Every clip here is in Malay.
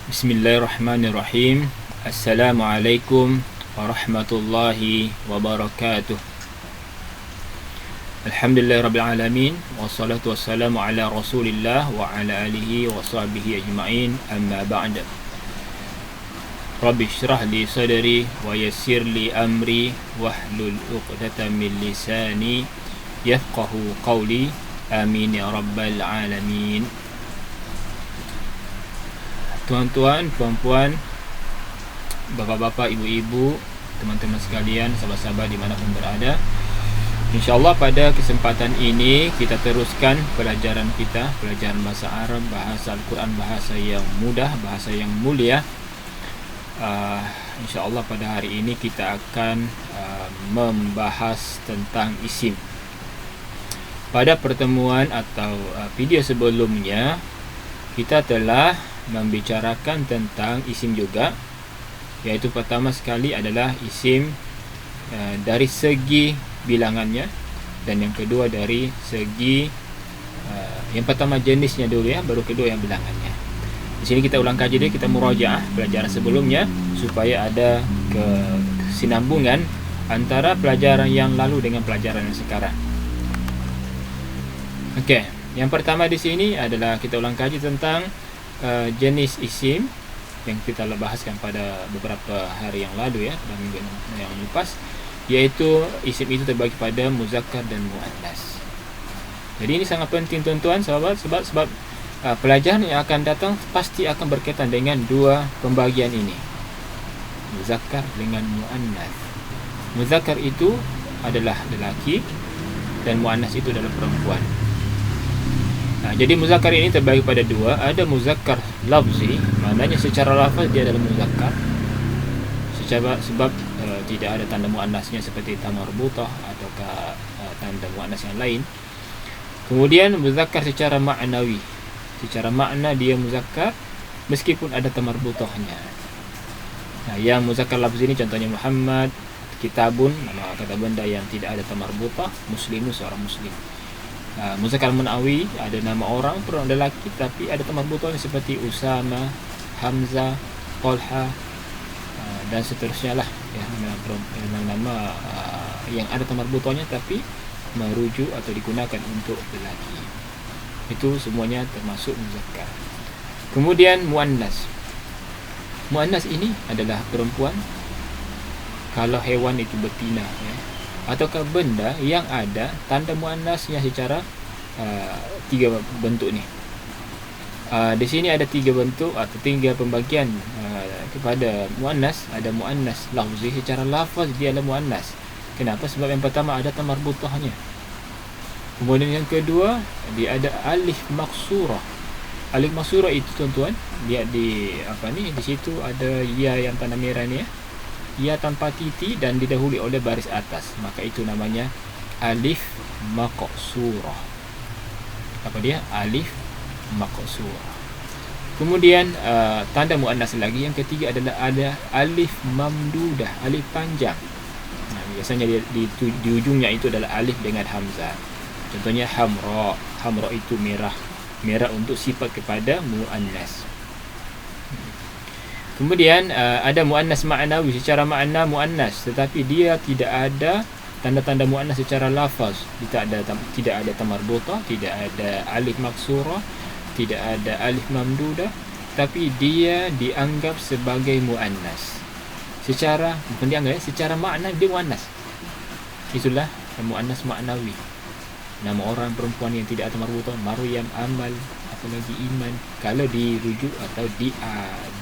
Bismillahirrahmanirrahim. Assalamualaikum warahmatullahi wabarakatuh. Alhamdulillahirrabbilalamin. Wassalatu wassalamu ala rasulillah wa ala alihi wa sahbihi ajma'in. Amma ba'd. Rabbi syrah li sadri wa yassir li amri wahlul uqdatan min lisani yafqahu qawli. Amin ya rabbal alamin. Tuan-tuan, puan-puan, bapa-bapa, ibu-ibu, teman-teman sekalian, sahabat-sahabat dimanapun berada, InsyaAllah pada kesempatan ini kita teruskan pelajaran kita, pelajaran bahasa Arab, bahasa Al-Quran, bahasa yang mudah, bahasa yang mulia. InsyaAllah pada hari ini kita akan membahas tentang isim. Pada pertemuan atau video sebelumnya, kita telah membicarakan tentang isim juga, iaitu pertama sekali adalah isim dari segi bilangannya, dan yang kedua dari segi yang pertama jenisnya dulu ya, baru kedua yang bilangannya. Di sini kita ulang kaji dia, kita murajaah pelajaran sebelumnya supaya ada kesinambungan antara pelajaran yang lalu dengan pelajaran yang sekarang. Okey, yang pertama di sini adalah kita ulang kaji tentang jenis isim yang kita bahaskan pada beberapa hari yang lalu ya, pada minggu yang lepas, iaitu isim itu terbagi pada muzakkar dan muannas. Jadi ini sangat penting tuan-tuan sahabat, sebab pelajaran yang akan datang pasti akan berkaitan dengan dua pembagian ini, muzakkar dengan muannas. Muzakkar itu adalah lelaki dan muannas itu adalah perempuan. Jadi muzakkar ini terbagi pada dua. Ada muzakkar lafzi, maknanya secara lafaz dia adalah muzakkar, sebab tidak ada tanda muannasnya seperti ta marbutah ataukah tanda muannas yang lain. Kemudian muzakkar secara maknawi, secara makna dia muzakkar meskipun ada ta marbutahnya. Yang muzakkar lafzi ini contohnya Muhammad, kitabun, nama kata benda yang tidak ada ta marbutah, muslimun, seorang muslim. Muzakkar manawi ada nama orang perempuan lelaki tapi ada ta marbutahnya seperti Usama, Hamzah, Talha, dan seterusnya lah ya, nama-nama yang ada ta marbutahnya tapi merujuk atau digunakan untuk lelaki. Itu semuanya termasuk muzakkar. Kemudian muannas. Muannas ini adalah perempuan kalau hewan itu betina ya, ataukah benda yang ada tanda muannasnya secara tiga bentuk ni. Di sini ada tiga bentuk atau tiga pembagian kepada muannas. Ada muannas lafzi, secara lafaz dia adalah muannas. Kenapa? Sebab yang pertama ada ta marbutahnya. Kemudian yang kedua dia ada alif maksurah. Alif maksurah itu tuan-tuan, dia di situ ada ya yang tanda merah ni ya. Ya tanpa titik dan didahului oleh baris atas, maka itu namanya alif maqsurah. Apa dia? Alif maqsurah. Kemudian tanda muannas lagi yang ketiga adalah ada alif mamdudah, alif panjang. Biasanya di ujungnya itu adalah alif dengan hamzah. Contohnya hamra. Hamra itu merah. Merah untuk sifat kepada muannas. Kemudian ada muannas ma'nawi, secara makna muannas tetapi dia tidak ada tanda-tanda muannas secara lafaz. Tidak ada ta marbutah, tidak ada alif maksurah, tidak ada alif mamdudah, tapi dia dianggap sebagai muannas. Secara makna dia muannas. Itulah muannas ma'nawi. Nama orang perempuan yang tidak ada marbutah, Maryam, Amal, apalagi Iman, kalau dirujuk atau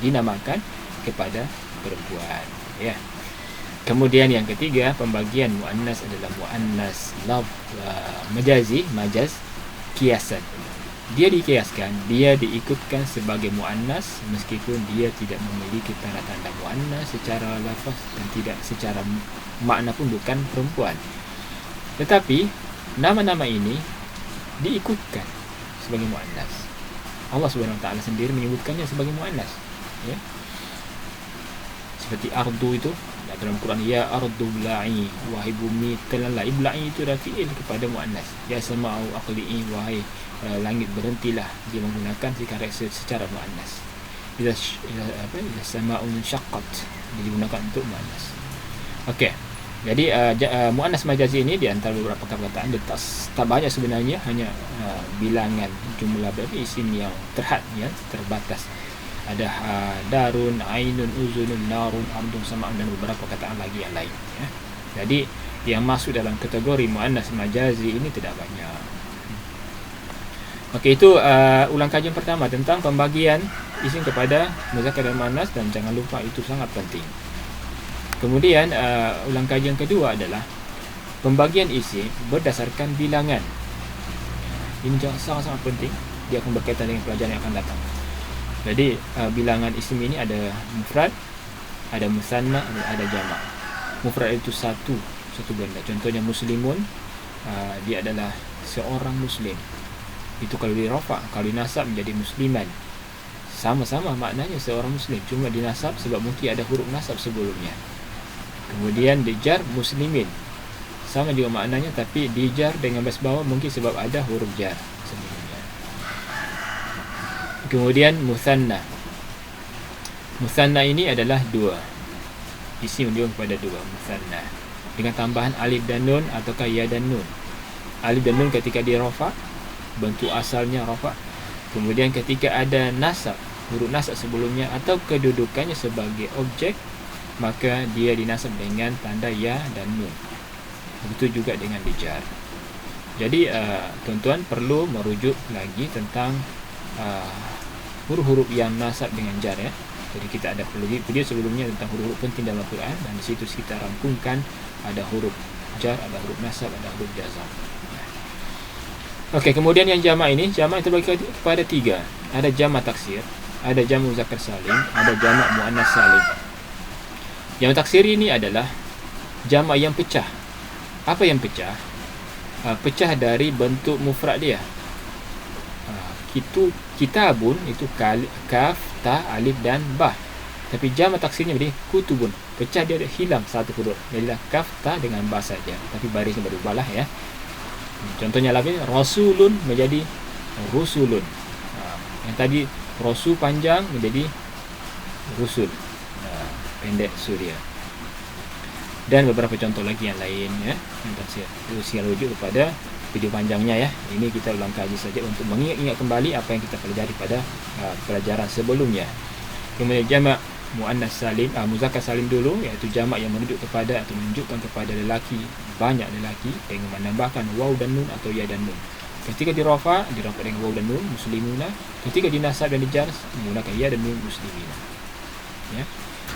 dinamakan kepada perempuan ya. Kemudian yang ketiga pembagian muannas adalah muannas majaz kiasan. Dia dikiaskan, dia diikutkan sebagai muannas meskipun dia tidak memiliki tanda-tanda muannas secara lafaz dan tidak secara makna pun bukan perempuan. Tetapi nama-nama ini diikutkan sebagai muannas. Allah Subhanahu Wa Taala sendiri menyebutkannya sebagai muannas ya. Seperti ardu itu dalam Quran, ya ardu bla'i, wahai bumi telalai. Bla'i itu adalah fi'il kepada muannas. Ya sama'u aqli'i, wahai langit berhentilah. Dia menggunakan karakter secara muannas. idza sama'un syaqqat, digunakan untuk muannas. Okey. Jadi muannas majazi ini di antara beberapa perkataan dia tak banyak sebenarnya, hanya bilangan jumlah berapa isim yang terhad, ya, terbatas. Ada darun, ainun, uzunun, narun, ardun, sama'un dan beberapa perkataan lagi yang lain, ya. Jadi yang masuk dalam kategori muannas majazi ini tidak banyak. Okey, itu ulang kajian pertama tentang pembagian isim kepada muzakkar dan muannas, dan jangan lupa itu sangat penting. Kemudian ulang kajian kedua adalah pembagian isim berdasarkan bilangan. Ini sangat-sangat penting, dia akan berkaitan dengan pelajaran yang akan datang. Jadi bilangan isim ini ada mufrad, ada musanna, ada jamak. Mufrad itu satu benda. Contohnya muslimun, dia adalah seorang muslim. Itu kalau dirafa, kalau dinasab menjadi musliman. Sama-sama maknanya seorang muslim, cuma dinasab sebab mungkin ada huruf nasab sebelumnya. Kemudian dijar muslimin, sama juga maknanya, tapi dijar dengan baris bawah mungkin sebab ada huruf jar sebelumnya. Kemudian musanna. Musanna ini adalah dua, isim dia kepada dua, musanna, dengan tambahan alif dan nun ataukah ya dan nun. Alif dan nun ketika di rafa, bentuk asalnya rafa. Kemudian ketika ada nasab, huruf nasab sebelumnya atau kedudukannya sebagai objek, maka dia dinasab dengan tanda ya dan nun. Begitu juga dengan dijar. Jadi tuan-tuan perlu merujuk lagi tentang huruf-huruf yang nasab dengan jar, ya. Jadi kita ada video sebelumnya tentang huruf-huruf penting dalam Al-Quran, dan di situ kita rangkumkan ada huruf jar, ada huruf nasab, ada huruf jazam. Okey, kemudian yang jamak ini, jamak itu terbagi kepada tiga. Ada jamak taksir, ada jamak muzakkar salim, ada jamak muannas salim. Jamak taksir ini adalah jamak yang pecah. Apa yang pecah? Pecah dari bentuk mufrad dia. Itu kitabun, itu kaf, ta, alif dan ba. Tapi jamak taksirnya jadi kutubun. Pecah dia hilang satu huruf. Jadilah kaf, ta dengan ba saja. Tapi barisnya berubahlah, ya. Contohnya lagi, rasulun menjadi rusulun. Yang tadi rasul panjang menjadi rusul, pendek surya. Dan beberapa contoh lagi yang lain, ya, yang tafsir. Itu saya rujuk kepada video panjangnya, ya. Ini kita ulang kaji saja untuk mengingat kembali apa yang kita pelajari pada pelajaran sebelumnya. Kemudian jamak muannas salim, muzakkar salim dulu, iaitu jamak yang menunjuk kepada atau menunjukkan kepada lelaki, banyak lelaki, dengan menambahkan waw dan nun atau ya dan nun. Ketika dirafa dengan waw dan nun, muslimuna. Ketika dinasab dan dijar, menggunakan ya dan nun, muslimina, ya.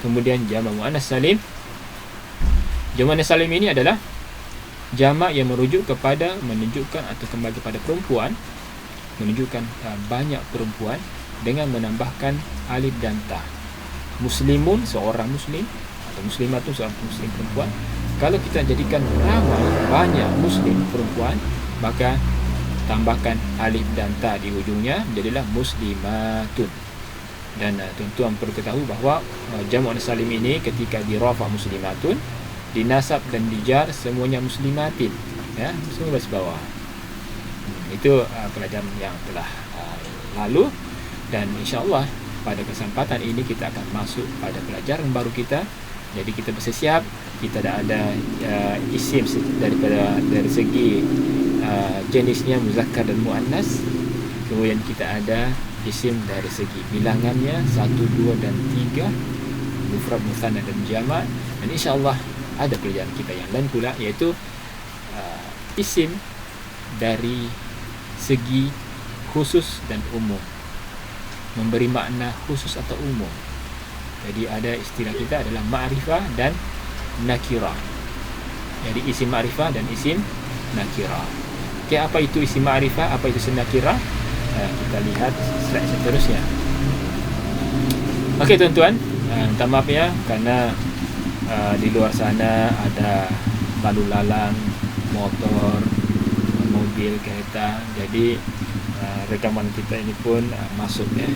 Kemudian jamak muannas salim. Jamak muannas salim ini adalah jamak yang merujuk kepada, menunjukkan atau kembali kepada perempuan, menunjukkan banyak perempuan dengan menambahkan alif dan ta. Muslimun, seorang muslim, atau muslimatun, seorang muslim perempuan. Kalau kita jadikan ramai, banyak muslim perempuan, maka tambahkan alif dan ta di ujungnya, jadilah muslimatun. Dan tuan-tuan perlu ketahui bahawa jamak muannas salim ini ketika di rafa muslimatun, dinasab dan dijar semuanya muslimatin, ya, semua baris bawah. Itu pelajaran yang telah lalu, dan insya-Allah pada kesempatan ini kita akan masuk pada pelajaran baru kita. Jadi kita bersiap, kita dah ada isim dari segi jenisnya muzakkar dan muannas. Kemudian kita ada isim dari segi bilangannya 1, 2 dan 3, mufrad, musanna dan jamak. Dan insya-Allah ada pelajaran kita yang lain pula, iaitu isim dari segi khusus dan umum, memberi makna khusus atau umum. Jadi ada istilah kita adalah ma'rifah dan nakirah. Jadi isim ma'rifah dan isim nakirah. Okey, apa itu isim ma'rifah, apa itu isim nakirah? Kita lihat slide seterusnya. Okey tuan-tuan, minta maaf ya karena di luar sana ada lalu lalang motor, mobil, kereta. Jadi rekaman kita ini pun masuk, ya.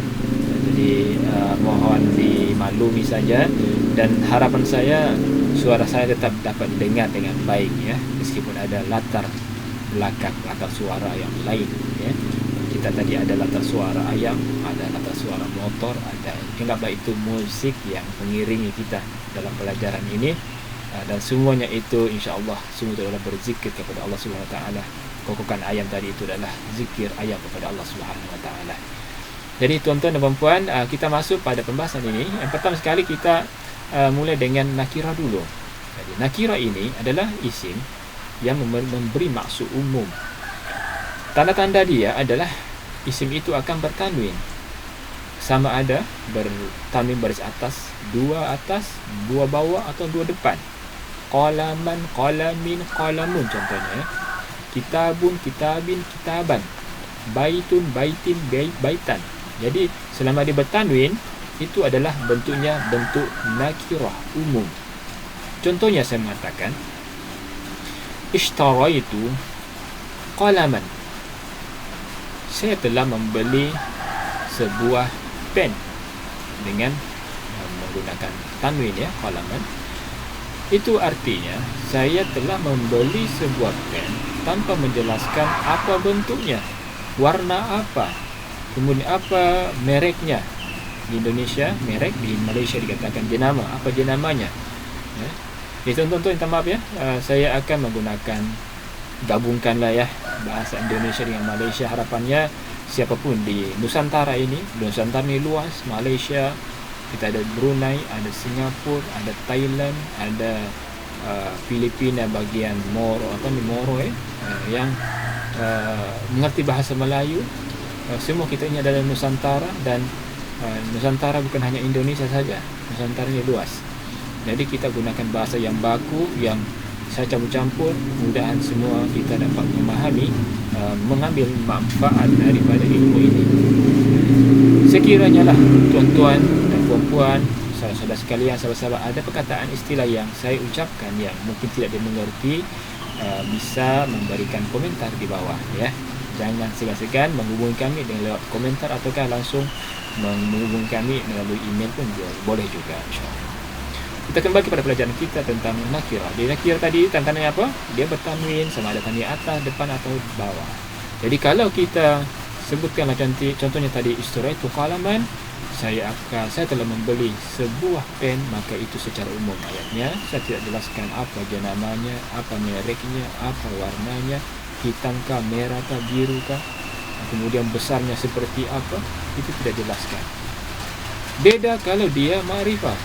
Jadi mohon dimaklumi saja, dan harapan saya suara saya tetap dapat didengar dengan baik, ya, meskipun ada latar belakang, latar suara yang lain, ya. Kita kita tadi ada latar suara ayam, ada latar suara motor, ada anggaplah itu musik yang mengiringi kita dalam pelajaran ini. Dan semuanya itu insya-Allah semua itu adalah berzikir kepada Allah Subhanahu Wa Taala. Kokokan ayam tadi itu adalah zikir ayam kepada Allah Subhanahu Wa Taala. Jadi tuan-tuan dan puan-puan, kita masuk pada pembahasan ini. Yang pertama sekali kita mulai dengan nakirah dulu. Jadi nakirah ini adalah isim yang memberi maksud umum. Tanda-tanda dia adalah isim itu akan bertanwin. Sama ada bertanwin baris atas, dua bawah atau dua depan. Qalaman, qalamin, qalamun contohnya. Kitabun, kitabin, kitaban. Baitun, baitin, baitan. Jadi selama dia bertanwin, itu adalah bentuknya bentuk nakirah umum. Contohnya saya mengatakan ishtaraitu qalaman. Saya telah membeli sebuah pen dengan menggunakan tanwin ya, qalaman. Itu artinya saya telah membeli sebuah pen tanpa menjelaskan apa bentuknya, warna apa, kemudian apa mereknya. Di Indonesia merek, di Malaysia dikatakan jenama. Apa jenamanya? Ya. Jadi tuan-tuan minta maaf ya, saya akan menggunakan gabungkanlah ya bahasa Indonesia dengan Malaysia. Harapannya siapapun di Nusantara ini luas, Malaysia, kita ada Brunei, ada Singapura, ada Thailand, ada Filipina bagian Moro yang mengerti bahasa Melayu. Semua kita ini adalah Nusantara, dan Nusantara bukan hanya Indonesia saja, Nusantara ini luas. Jadi kita gunakan bahasa yang baku, yang saya campur-campur, mudahan semua kita dapat memahami, mengambil manfaat daripada ilmu ini. Sekiranya lah tuan-tuan dan puan-puan, saudara-saudara sekalian, sahabat-sahabat, ada perkataan istilah yang saya ucapkan yang mungkin tidak dimengerti, bisa memberikan komentar di bawah ya. Jangan segan-segan menghubungi kami dengan lewat komentar, ataukah langsung menghubungi kami melalui email pun boleh juga, insyaAllah. Kita kembali kepada pelajaran kita tentang nakirah. Di nakirah tadi tanda-tandanya apa? Dia bertanwin, sama ada tanwin atas, depan atau bawah. Jadi kalau kita sebutkanlah contohnya tadi ishtaraitu qalaman, saya telah membeli sebuah pen, maka itu secara umum ayatnya. Saya tidak jelaskan apa jenamanya, apa mereknya, apa warnanya, hitamkah, merahkah, birukah, kemudian besarnya seperti apa, itu tidak jelaskan. Beda kalau dia ma'rifah.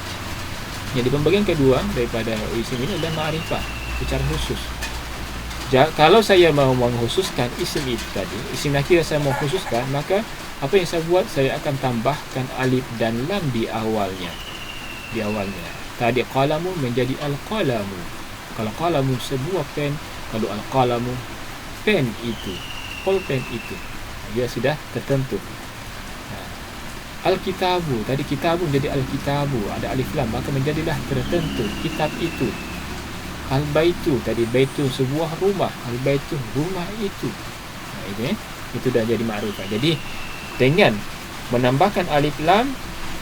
Jadi pembagian kedua daripada isim ini adalah ma'rifah secara khusus. Kalau saya mau mengkhususkan isim itu tadi, isim nakirah saya mau khususkan, maka apa yang saya buat, saya akan tambahkan alif dan lam di awalnya. Tadi qalamu menjadi al-qalamu. Kalau qalamu sebuah pen, kalau al-qalamu pen itu, pulpen itu, dia sudah tertentu. Al-kitabu, tadi kitabu menjadi al-kitabu, ada alif lam, maka menjadilah tertentu kitab itu. Al-baitu, tadi baitu sebuah rumah, al-baitu rumah itu. Itu dah jadi ma'rifah. Jadi dengan menambahkan alif lam,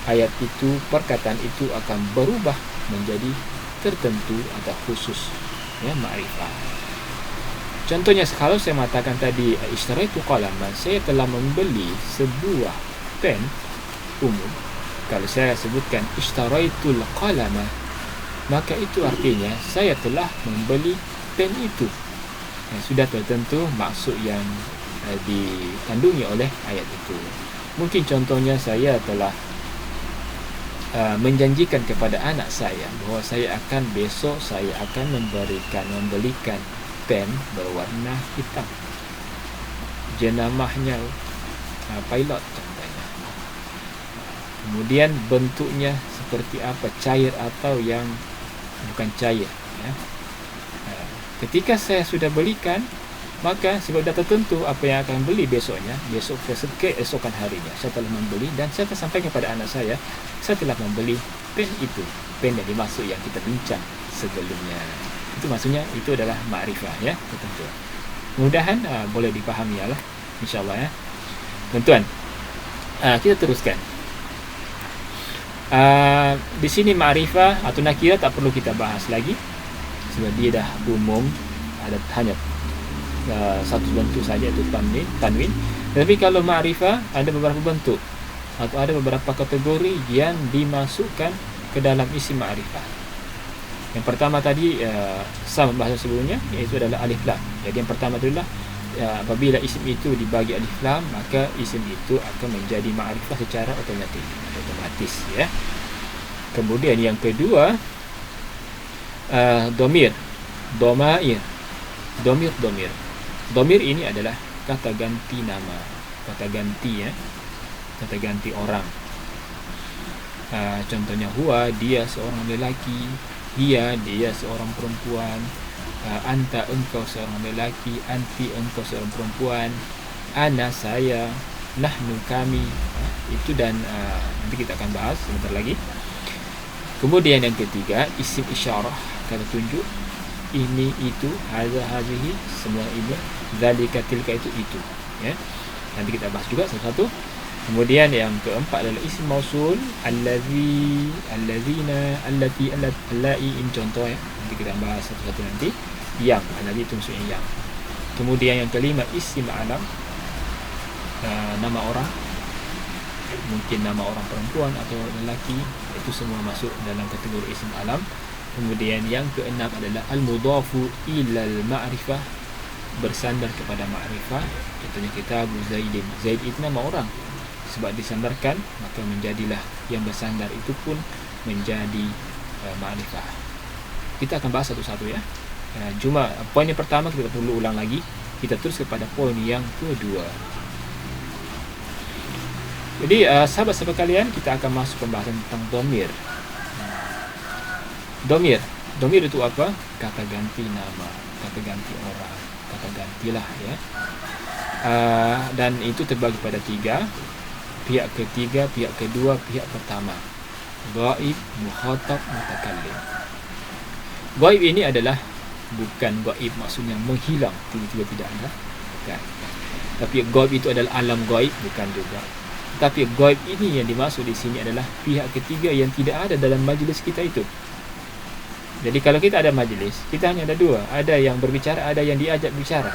ayat itu, perkataan itu akan berubah menjadi tertentu atau khusus ya, ma'rifah. Contohnya kalau saya mengatakan tadi ishtaraitu qalaman, saya telah membeli sebuah pen umum. Kalau saya sebutkan ishtaraitul qalama, maka itu artinya saya telah membeli pen itu. Sudah tertentu maksud yang dikandungi oleh ayat itu. Mungkin contohnya saya telah menjanjikan kepada anak saya bahawa besok saya akan membelikan pen berwarna hitam, jenamahnya pilot contohnya. Kemudian bentuknya seperti apa, cair atau yang bukan cair ya. Ketika saya sudah belikan, maka sebab dah tertentu apa yang akan beli besoknya, keesokan harinya saya telah membeli, dan saya akan sampaikan kepada anak saya telah membeli pen itu, pen yang dimaksud yang kita bincang sebelumnya. Itu maksudnya, itu adalah ma'rifah ya, tertentu. Mudahan boleh dipahami ya lah, insyaAllah ya. Tuan-tuan, kita teruskan. Di sini ma'rifah atau nakirah tak perlu kita bahas lagi, sebab dia dah umum, ada hanya satu bentuk saja, itu tanwin. Tapi kalau ma'rifah ada beberapa bentuk atau ada beberapa kategori yang dimasukkan ke dalam isim ma'rifah. Yang pertama tadi sama bahasa sebelumnya, iaitu adalah alif lam. Jadi yang pertama adalah apabila isim itu dibagi alif lam, maka isim itu akan menjadi ma'rifah secara otomatis ya. Kemudian yang kedua, domir, domair, domir. Domir ini adalah kata ganti nama, kata ganti ya, kata ganti orang. Contohnya huwa, dia seorang lelaki, dia seorang perempuan, anta, engkau seorang lelaki, anti, engkau seorang perempuan, ana, saya, nahnu, kami. Itu dan nanti kita akan bahas sebentar lagi. Kemudian yang ketiga, isim isyarah, kata tunjuk. Ini, itu, hadza, hazihi, semua ini, zalika, tilka, itu ya. Nanti kita bahas juga satu-satu. Kemudian yang keempat adalah isim mausul, allazi, allazina, allati, allai, ini contoh ya. Nanti kita bahas satu-satu nanti. Yang, allazi itu maksudnya yang. Kemudian yang kelima, isim alam, nama orang, mungkin nama orang perempuan atau lelaki, itu semua masuk dalam kategori isim alam. Kemudian yang keenam adalah al-mudhafu ilal ma'rifah, bersandar kepada ma'rifah. Contohnya kitab Zaidin, Zaid itu nama orang, sebab disandarkan maka menjadilah yang bersandar itu pun menjadi ma'rifah. Kita akan bahas satu-satu ya. Cuma poin yang pertama kita perlu ulang lagi. Kita terus kepada poin yang kedua. Jadi sahabat-sahabat kalian, kita akan masuk pembahasan tentang domir. Domir itu apa? Kata ganti nama, kata ganti orang, kata gantilah ya. Dan itu terbagi pada tiga. Pihak ketiga, pihak kedua, pihak pertama. Ghaib, mukhatab, mutakallim. Ghaib ini adalah bukan ghaib maksudnya menghilang, tiba-tiba tidak ada, bukan. Tapi ghaib itu adalah alam ghaib, bukan juga. Tapi ghaib ini yang dimaksud di sini adalah pihak ketiga yang tidak ada dalam majlis kita itu. Jadi kalau kita ada majlis, kita hanya ada dua, ada yang berbicara, ada yang diajak bicara.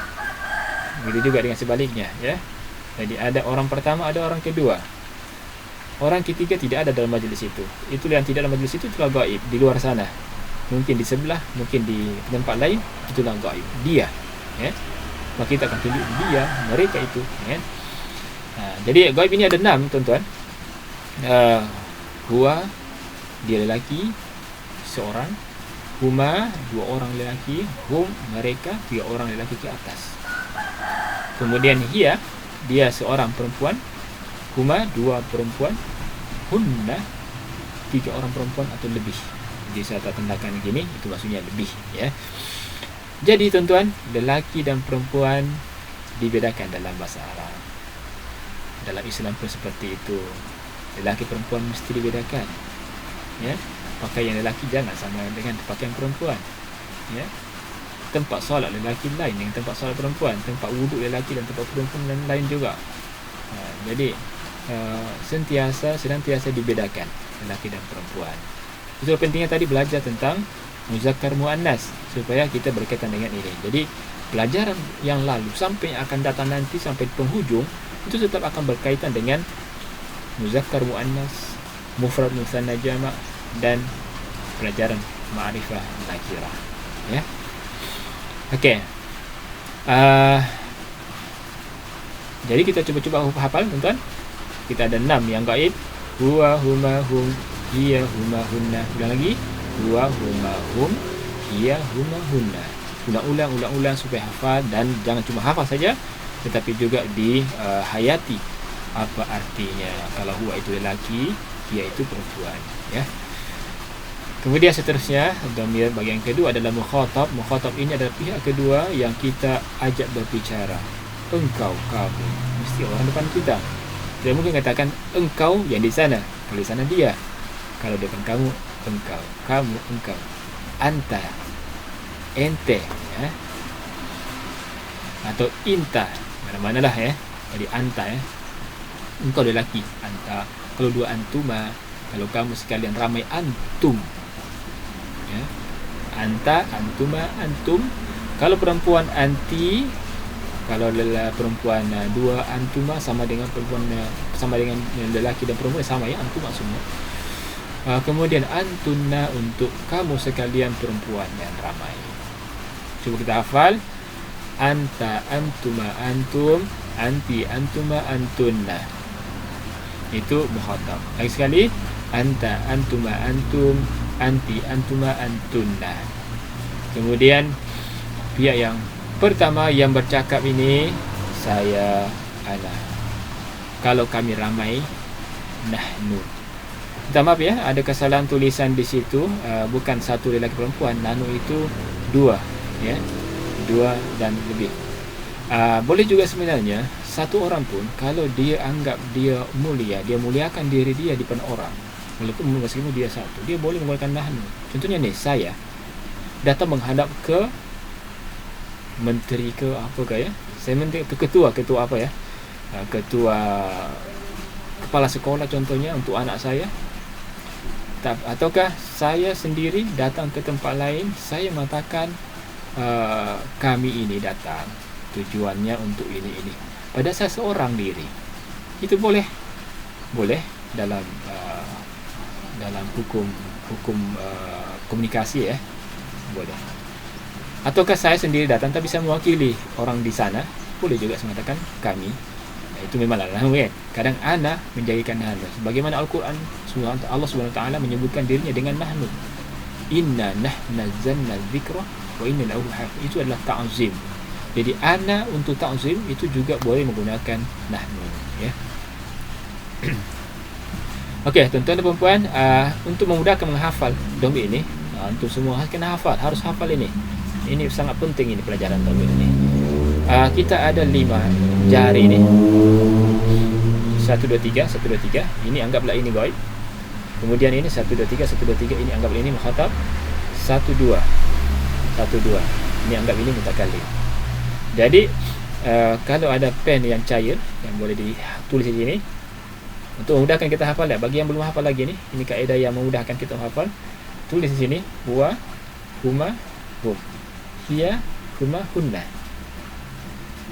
Begitu juga dengan sebaliknya ya. Jadi ada orang pertama, ada orang kedua. Orang ketiga tidak ada dalam majlis itu. Itulah yang tidak dalam majlis itu, itulah gaib, di luar sana. Mungkin di sebelah, mungkin di tempat lain, itulah gaib. Dia ya. Maka kita akan tunjuk dia, mereka itu ya. Jadi gaib ini ada 6 tuan-tuan. Huwa, dia lelaki, seorang. Huma, 2 orang lelaki. Hum, mereka, 3 orang lelaki ke atas. Kemudian hiya, dia seorang perempuan. Huma, 2 perempuan. Hunna, 3 orang perempuan atau lebih. Jadi saya tak tandakan gini, itu maksudnya lebih ya. Jadi tuan-tuan, lelaki dan perempuan dibedakan dalam bahasa Arab. Dalam Islam pun seperti itu. Lelaki perempuan mesti dibedakan ya. Pakaian lelaki jangan sama dengan pakaian perempuan ya. Tempat solat lelaki lain dengan tempat solat perempuan. Tempat wuduk lelaki dan tempat perempuan lain juga. Jadi senantiasa dibedakan lelaki dan perempuan. Itu pentingnya tadi belajar tentang muzakkar muannas supaya kita berkaitan dengan ini. Jadi pelajaran yang lalu sampai yang akan datang nanti sampai penghujung itu tetap akan berkaitan dengan muzakkar muannas, mufrad musanna jama' dan pelajaran ma'rifah nakirah ya. Okey. Jadi kita cuba hafal tuan-tuan. Kita ada 6 yang gaib. Huwa, huma, hum, hiya, huma, hunna. Ulang lagi. Huwa, huma, hum, hiya, huma, hunna. Ulang-ulang supaya hafal, dan jangan cuma hafal saja tetapi juga dihayati apa artinya. Kalau huwa itu lelaki, hiya itu perempuan ya. Kemudian seterusnya, dhamir bagian kedua adalah mukhatab. Mukhatab ini adalah pihak kedua yang kita ajak berbicara. Engkau, kamu, mesti orang depan kita. Tidak mungkin katakan engkau yang di sana, kalau di sana dia. Kalau depan kamu, engkau, kamu, engkau. Anta, ente ya. Atau inta, mana-manalah ya. Jadi anta ya. Engkau lelaki, anta. Kalau 2 antuma, kalau kamu sekalian ramai, antum ya. Anta, antuma, antum. Kalau perempuan, anti, Kalau perempuan dua, antuma sama dengan perempuan sama dengan lelaki dan perempuan sama ya, antuma semua. Kemudian antunna untuk kamu sekalian perempuan yang ramai. Cuba kita hafal. Anta, antuma, antum, anti, antuma, antunna. Itu mukhatab. Lagi sekali, anta, antuma, antum, anti, antuma, antunna. Kemudian pihak yang pertama yang bercakap ini, saya, ana. Kalau kami ramai, nahnu. Minta maaf ya, ada kesalahan tulisan di situ. Bukan satu lelaki perempuan. Nahnu itu dua, ya, dua dan lebih. Boleh juga sebenarnya satu orang pun, kalau dia anggap dia mulia, dia muliakan diri dia di depan orang, walaupun meskipun dia satu, dia boleh menggunakan nahnu. Contohnya nih, saya datang menghadap ke menteri ke apa ke ya, saya menteri ke ketua apa ya, ketua kepala sekolah contohnya untuk anak saya. Ataukah saya sendiri datang ke tempat lain, saya mengatakan kami ini datang tujuannya untuk ini. Pada saya seorang diri, itu boleh dalam hukum komunikasi ya, boleh. Ataukah saya sendiri datang tapi saya mewakili orang di sana, boleh juga saya mengatakan kami. Itu memanglah nahnu kan. Kadang ana menjadikan nahnu. Sebagaimana Al-Quran Allah Subhanahu wa taala menyebutkan dirinya dengan nahnu. Inna nahnu nazzalna dzikra wa inna lahu hafiz. Itu adalah ta'zim. Jadi ana untuk ta'zim itu juga boleh menggunakan nahnu ya. Okey, tuan-tuan dan puan-puan, untuk memudahkan menghafal dhamir ini, untuk semua kena hafal, harus hafal ini. Ini sangat penting ini pelajaran dhamir ini. Kita ada 5 jari ni. 1 2 3 1 2 3. Ini anggaplah ini ghaib. Kemudian ini 1 2 3 1 2 3, ini anggaplah ini mukhatab. 1 2 1 2. Ini anggap ini mutakallim. Jadi kalau ada pen yang cair yang boleh ditulis di sini untuk memudahkan kita hafal, bagi yang belum hafal lagi ni, ini kaedah yang memudahkan kita hafal. Tulis di sini huwa, huma, hum, hiya, huma, hunna.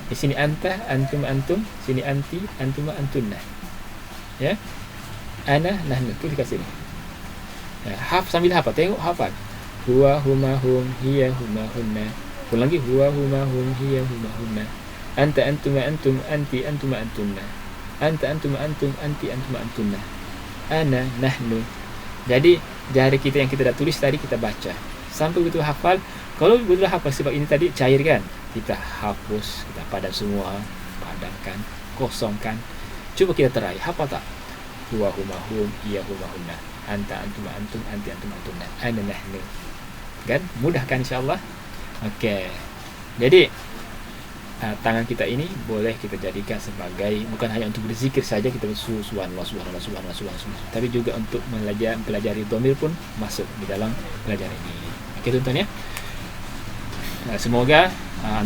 Di sini anta, antum, antum, sini anti, antuma, antunna. Ya. Ana, nahnu, tulis kat sini. Sambil hafal, tengok hafal. Huwa, huma, hum, hiya, huma, hunna. Ulang lagi, huwa, huma, hum, hiya, huma, hunna. Anta, antuma, antum, anti, antuma, antunna. Anta, antuma, antum, anti, antuma, antunna. Ana, nahnu. Jadi jari kita yang kita dah tulis tadi kita baca sampai betul hafal. Kalau betul hafal, sebab ini tadi cair kan, kita hapus, kita padam semua, padamkan, kosongkan. Cuba kita try, hafal tak? Huwa, huma, hum, hiya, huma, hunna. Anta, antuma, antum, anti, antum, antunna. Ana, nahnu. Kan? Mudah kan insyaAllah? Okey. Jadi tangan kita ini boleh kita jadikan sebagai, bukan hanya untuk berzikir saja, kita subhanallah, subhanallah, subhanallah, subhanallah, tapi juga untuk mempelajari dhamir pun masuk di dalam pelajaran ini. Okey tuan-tuan ya. Semoga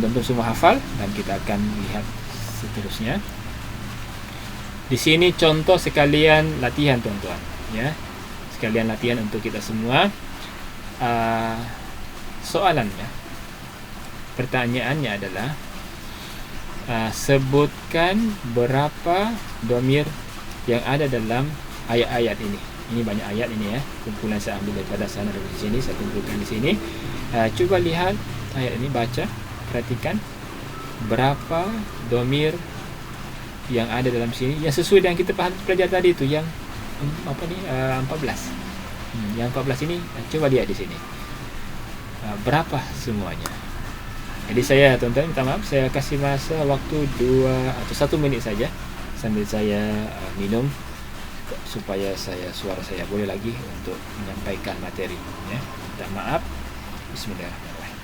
tuan-tuan semua hafal dan kita akan lihat seterusnya. Di sini contoh sekalian latihan tuan-tuan ya. Sekalian latihan untuk kita semua. Soalannya, pertanyaannya adalah sebutkan berapa dhamir yang ada dalam ayat-ayat ini. Ini banyak ayat ini ya. Kumpulan saya ambil daripada sana dari sini, saya kumpulkan di sini. Cuba lihat ayat ini, baca, perhatikan berapa dhamir yang ada dalam sini yang sesuai dengan kita pelajari tadi itu, yang 14. Yang 14 ini coba lihat di sini. Berapa semuanya? Jadi saya tuan-tuan minta maaf, saya kasih masa waktu 2 atau 1 minit saja sambil saya minum supaya suara saya boleh lagi untuk menyampaikan materi ya. Minta maaf. Bismillahirrahmanirrahim.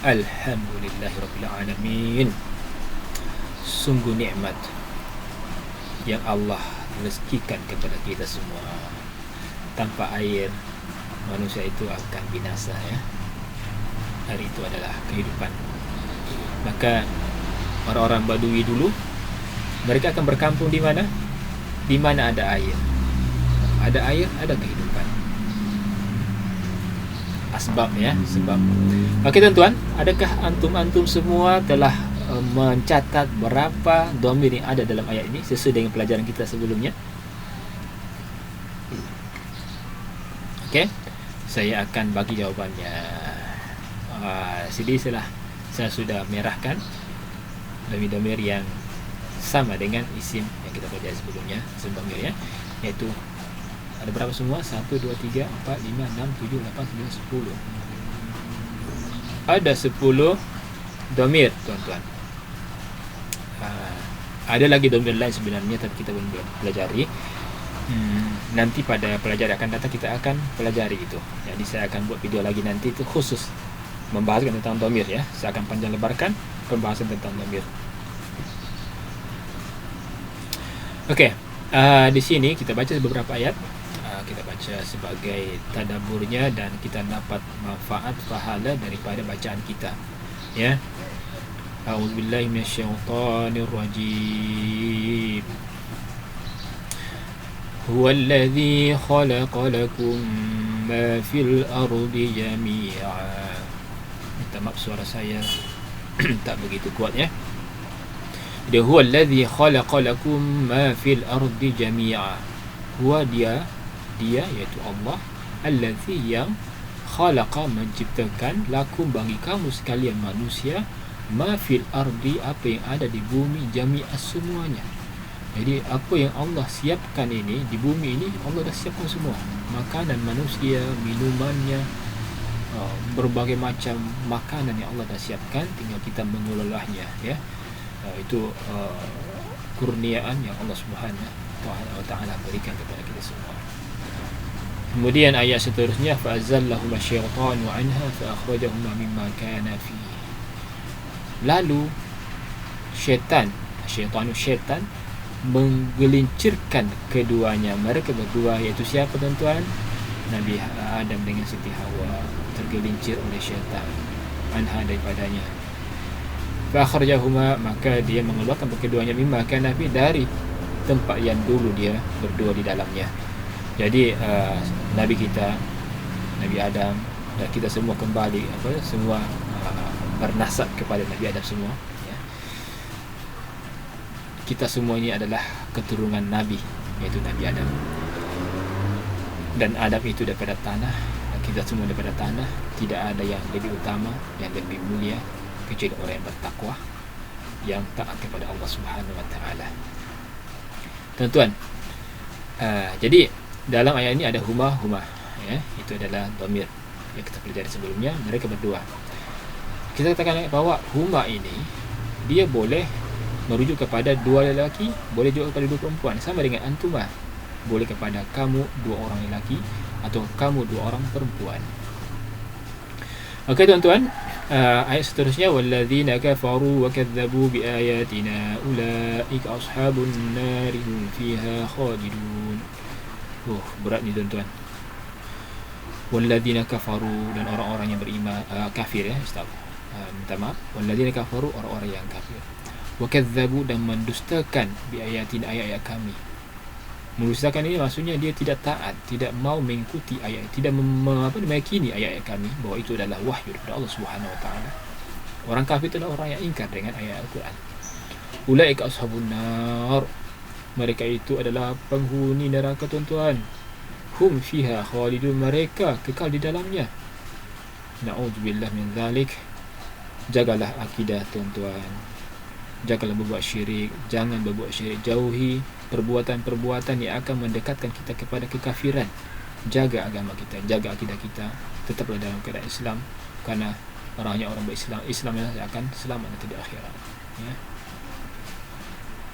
Alhamdulillahirabbil alamin. Sungguh nikmat yang Allah rezekikan kepada kita semua. Tanpa air manusia itu akan binasa ya. Air itu adalah kehidupan. Maka orang-orang Badui dulu, mereka akan berkampung di mana? Di mana ada air. Ada air, ada kehidupan. asbab ya, sebab. Okey tuan-tuan, adakah antum semua telah mencatat berapa dhamir yang ada dalam ayat ini sesuai dengan pelajaran kita sebelumnya? Okey, saya akan bagi jawapannya. Sini saya sudah merahkan dhamir-dhamir yang sama dengan isim yang kita pelajari sebelumnya, isim dhamir ya, iaitu ada berapa semua? 1, 2, 3, 4, 5, 6, 7, 8, 9, 10. Ada 10 dhamir tuan-tuan. Ada lagi dhamir lain sebenarnya, tapi kita belum pelajari. Nanti pada pelajaran akan datang kita akan pelajari itu. Jadi saya akan buat video lagi nanti itu khusus membahaskan tentang dhamir ya. Saya akan panjang lebarkan pembahasan tentang dhamir. Okey, di sini kita baca beberapa ayat. Kita baca sebagai tadabburnya dan kita dapat manfaat pahala daripada bacaan kita ya. A'udzubillahi minasyaitonir rajim. Huwallazi khalaqa lakum ma fil ardi jami'a. Minta maaf suara saya tak begitu kuat ya. Dia huwallazi khalaqa lakum ma fil ardi jami'a. Huwa dia iaitu Allah, allazi yang khalaqa menciptakan lakum bagi kamu sekalian manusia, ma fil ardi apa yang ada di bumi, jami'a semuanya. Jadi apa yang Allah siapkan ini di bumi ini Allah dah siapkan semua. Makanan manusia, minumannya, berbagai macam makanan yang Allah dah siapkan, tinggal kita mengelolanya ya. Itu kurniaan yang Allah Subhanahu wa taala berikan kepada kita semua. Kemudian ayat seterusnya fa'azallahuma syaitanu anha fa'akhrajahuma mimma kana fi. Lalu syaitan menggelincirkan keduanya, mereka berdua, iaitu siapa tuan-tuan? Nabi Adam dengan Siti Hawa tergelincir oleh syaitan anha daripadanya. Fa'akhrajahuma, maka dia mengeluarkan keduanya mimma kana fi, dari tempat yang dulu dia berdua di dalamnya. Jadi Nabi kita, Nabi Adam dan kita semua kembali semua bernasab kepada Nabi Adam semua ya. Kita semua ini adalah keturunan Nabi, iaitu Nabi Adam. Dan Adam itu daripada tanah, dan kita semua daripada tanah. Tidak ada yang lebih utama, yang lebih mulia kecuali orang yang bertakwa, yang taat kepada Allah Subhanahu wa taala. Tuan-tuan, jadi dalam ayat ini ada huma ya, itu adalah dhamir yang kita pelajari sebelumnya, mereka berdua. Kita katakan bahawa huma ini dia boleh merujuk kepada dua lelaki, boleh juga kepada dua perempuan, sama dengan antuma, boleh kepada kamu dua orang lelaki atau kamu dua orang perempuan. Okey tuan-tuan, ayat seterusnya walladzina kafaru wa kadzabu biayatina ulaika ashabun nar hum fiha khalidun. Berat ni tuan-tuan. Walladzina kafaru, dan orang-orang yang beriman kafir ya, minta maaf. Walladzina kafaru, orang-orang yang kafir. Wa kadzabu, dan mendustakan biayatina, ayat-ayat kami. Mendustakan ini maksudnya dia tidak taat, tidak mau mengikuti ayat, tidak meyakini ayat-ayat kami bahawa itu adalah wahyu daripada Allah Subhanahu wa taala. Orang kafir itu adalah orang yang ingkar dengan ayat Al-Quran. Ulaika ashabun nar, mereka itu adalah penghuni neraka tuan-tuan. Hum fiha khalidun, mereka kekal di dalamnya. Na'udzubillah min dzalik. Jagalah akidah tuan-tuan. Jagalah berbuat syirik, jangan berbuat syirik. Jauhi perbuatan-perbuatan yang akan mendekatkan kita kepada kekafiran. Jaga agama kita, jaga akidah kita, tetaplah dalam keadaan Islam, kerana orangnya orang berislam, Islam yang akan selamat nanti di akhirat ya.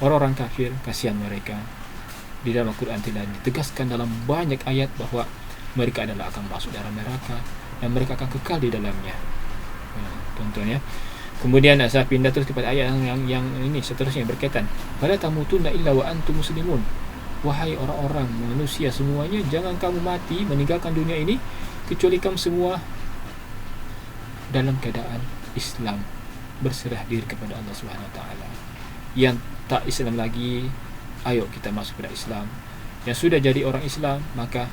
Orang-orang kafir, kasihan mereka. Di dalam Al-Quran telah ditegaskan dalam banyak ayat bahawa mereka adalah akan masuk dalam neraka dan mereka akan kekal di dalamnya. Tuan-tuan ya. Kemudian saya pindah terus kepada ayat yang ini seterusnya berkaitan. Fala tamutunna illa wa antum muslimun. Wahai orang-orang manusia semuanya, jangan kamu mati meninggalkan dunia ini kecuali kamu semua dalam keadaan Islam, berserah diri kepada Allah Subhanahu wa taala. Yang tak Islam lagi, ayo kita masuk kepada Islam. Yang sudah jadi orang Islam, maka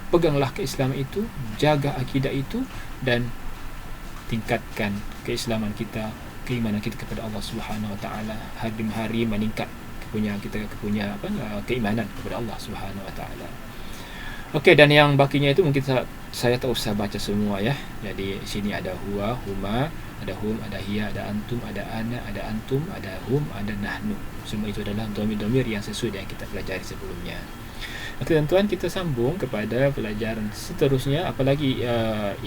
peganglah keislaman itu, jaga akidah itu, dan tingkatkan keislaman kita, keimanan kita kepada Allah Subhanahu Wa Taala, hari demi hari meningkat keimanan kepada Allah Subhanahu Wa Taala. Okey, dan yang bakinya itu mungkin saya tak usah baca semua ya. Jadi sini ada huwa, huma, ada hum, ada hiya, ada antum, ada ana, ada antum, ada hum, ada nahnu. Semua itu adalah dhamir-dhamir yang sesuai dengan kita pelajari sebelumnya. Okey tuan-tuan, kita sambung kepada pelajaran seterusnya, apalagi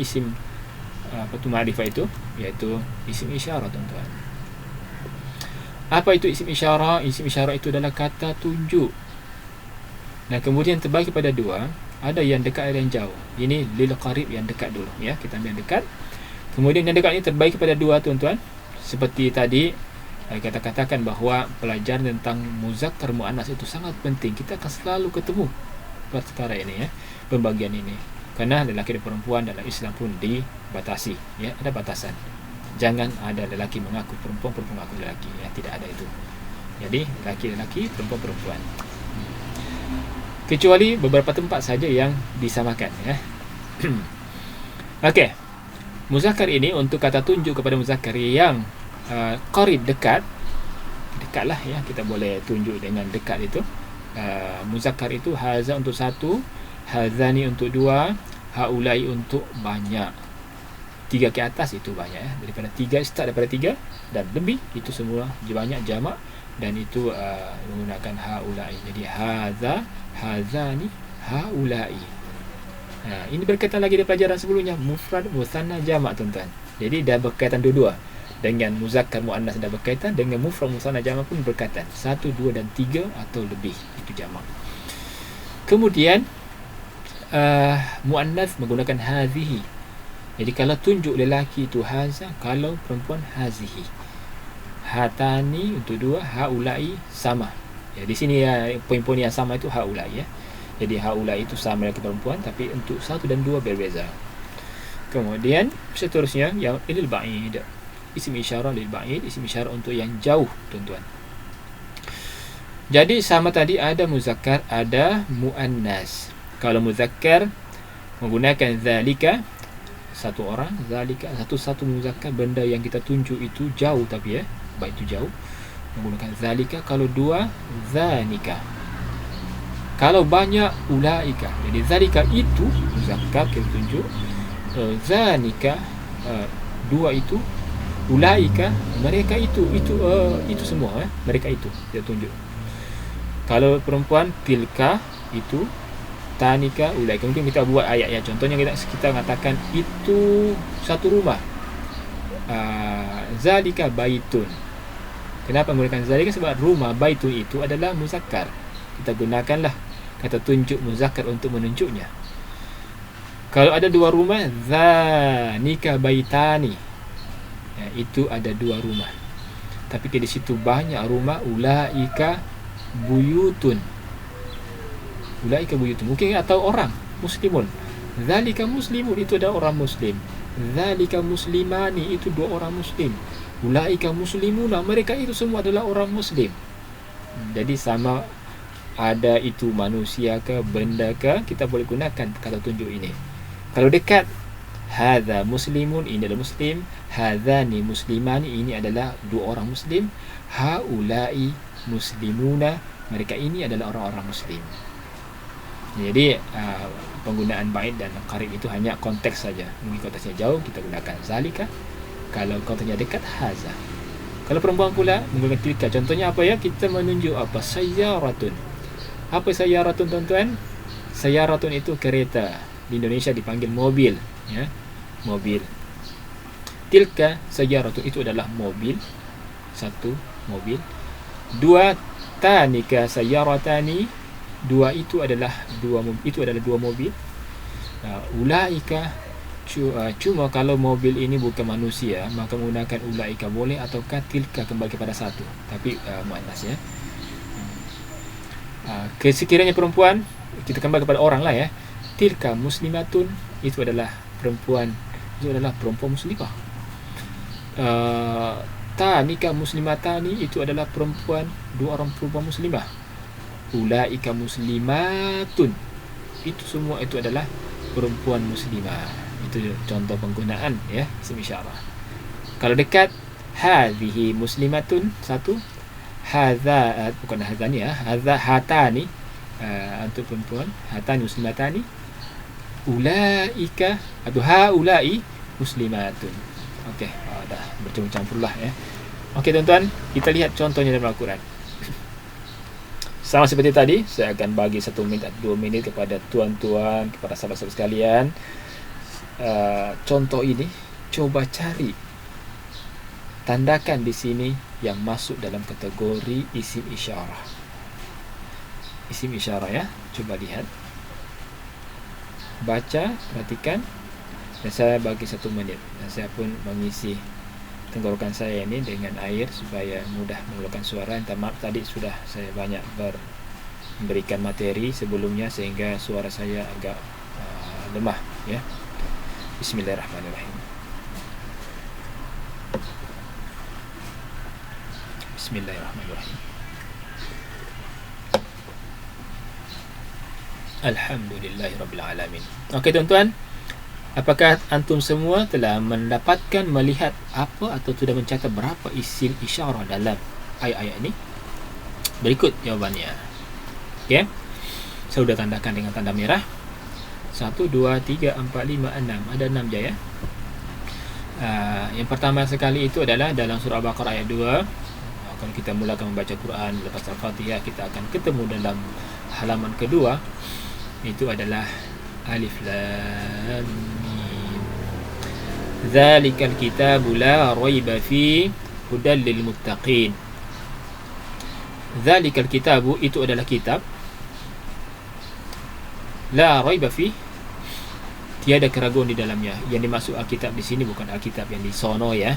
isim ma'rifah itu, iaitu isim isyarat tuan-tuan. Apa itu isim isyarat? Isim isyarat itu adalah kata tunjuk. Dan kemudian terbagi pada dua, ada yang dekat, ada yang jauh. Ini lil qarib, yang dekat dulu ya, kita ambil yang dekat. Kemudian yang dekat ini terbagi pada dua tuan-tuan. Seperti tadi kita katakan bahawa pelajaran tentang muzakkar muannas itu sangat penting. Kita akan selalu ketemu perkara ini ya, pembagian ini. Kerana lelaki dan perempuan dalam Islam pun dibatasi ya, ada batasan. Jangan ada lelaki mengaku perempuan, perempuan mengaku lelaki ya, tidak ada itu. Jadi lelaki, perempuan. Kecuali beberapa tempat saja yang disamakan ya. Okey. Muzakkar ini untuk kata tunjuk kepada muzakkar yang qarib, dekatlah ya, kita boleh tunjuk dengan dekat itu. Muzakkar itu haza untuk satu, hazani untuk dua, haulai untuk banyak. 3 ke atas itu banyak ya. Daripada 3, start daripada 3 dan lebih, itu semua banyak jamak, dan itu menggunakan haulai. Jadi haza, hazani, haulai. Ini berkaitan lagi dengan pelajaran sebelumnya, mufrad, musanna, jamak tuan-tuan. Jadi dah berkaitan dua-dua. Dengan muzakkar muannas dah berkaitan, dengan mufrad, musanna, jamak pun berkaitan. 1, 2 dan 3 atau lebih, itu jamak. Kemudian muannas menggunakan hazihi. Jadi kalau tunjuk lelaki itu haza, kalau perempuan hazihi. Hatani untuk 2, haulai sama. Ya, di sini poin-poin yang sama itu haulai ya. Jadi haulai itu sama lelaki perempuan, tapi untuk 1 dan 2 berbeza. Kemudian seterusnya yang lil ba'id. Isim isyarah lil ba'id, isim isyarah untuk yang jauh tuan-tuan. Jadi sama tadi, ada muzakkar, ada muannas. Kalau muzakkar menggunakan zalika, satu orang, zalika satu muzakkar, benda yang kita tunjuk itu jauh, tapi ya, baik itu jauh, menggunakan zalika. Kalau 2, zanika. Kalau banyak, ulaika. Jadi zalika itu muzakkar kita tunjuk, zanika 2 itu, ulaika mereka itu semua mereka itu kita tunjuk. Kalau perempuan, tilka itu, tanika, ulaika. Mungkin kita buat ayat ya. Contohnya kita katakan itu satu rumah. Zalika baitun. Kenapa menggunakan zalika? Sebab rumah, baitun itu adalah muzakkar. Kita gunakanlah kata tunjuk muzakkar untuk menunjuknya. Kalau ada 2 rumah, zanika baitani. Ya, itu ada 2 rumah. Tapi di situ banyak rumah, ulaika buyutun. Ulaika buyutun. Mungkin atau orang muslimun. Zalika muslimun, itu ada orang muslim. Zalika muslimani, itu 2 orang muslim. Ulaika muslimuna, mereka itu semua adalah orang muslim. Jadi sama ada itu manusia ke, benda ke, kita boleh gunakan kata tunjuk ini. Kalau dekat, hadza muslimun, ini adalah muslim. Hadzani muslimani, ini adalah 2 orang muslim. Haulai muslimuna, mereka ini adalah orang-orang muslim. Jadi penggunaan ba'id dan qarib itu hanya konteks saja. Mungkin konteksnya jauh, kita gunakan zalika. Kalau konteksnya dekat, haza. Kalau perempuan pula menggunakan tilka. Contohnya apa ya? Kita menunjuk apa? Sayyaratun. Apa sayyaratun tuan-tuan? Sayyaratun itu kereta. Di Indonesia dipanggil mobil ya. Mobil. Tilka sayyaratun, itu adalah mobil. 1 mobil. 2, tanika sayyaratani. 2 itu adalah 2 mobil. Ulaika, cuma kalau mobil ini bukan manusia, maka menggunakan ulaika boleh, ataukah tilka kembali kepada 1, tapi muannas ya. Sekiranya perempuan, kita kembali kepada orang lah ya. Tilka muslimatun, itu adalah perempuan muslimah. Tanika muslimatani, itu adalah perempuan, 2 orang perempuan muslimah. Ulaika muslimatun, Itu semua itu adalah perempuan muslimah. Itu contoh penggunaan ya isim isyarah. Kalau dekat, hadhihi muslimatun, satu. Hadza, bukan hadzani ya, hadza hatani, untuk perempuan, hatani muslimatani. Ulaika atau haulai muslimatun. Okey, dah bercampur-campur lah ya. Okey tuan-tuan, kita lihat contohnya dalam Al-Quran. Sama seperti tadi, saya akan bagi 1 minit atau 2 minit kepada tuan-tuan, kepada sahabat-sahabat sekalian. Contoh ini, coba cari, tandakan di sini yang masuk dalam kategori isim isyarah. Isim isyarah ya, coba lihat, baca, perhatikan, dan saya bagi 1 minit. Dan saya pun mengisi tenggorokan saya ini dengan air supaya mudah mengeluarkan suara. Minta maaf tadi sudah saya banyak memberikan materi sebelumnya sehingga suara saya agak lemah ya. Bismillahirrahmanirrahim. Bismillahirrahmanirrahim. Alhamdulillahirabbil alamin. Okey tuan-tuan, apakah antum semua telah mendapatkan, melihat apa atau sudah mencatat berapa isim isyarah dalam ayat-ayat ini? Berikut jawabannya. Okey. Saya sudah tandakan dengan tanda merah. 1, 2, 3, 4, 5, 6. Ada 6 je ya. Yang pertama sekali itu adalah dalam surah Al-Baqarah ayat 2. Kalau kita mulakan membaca Quran lepas Al-Fatihah, kita akan ketemu dalam halaman kedua. Itu adalah Alif Lam Mim. Zalikal kitabu la raiba fi hudal lil muttaqin. Zalikal kitabu, itu adalah kitab, la raiba fi, tiada keraguan di dalamnya. Yang dimaksud Alkitab di sini bukan Alkitab yang di sono ya,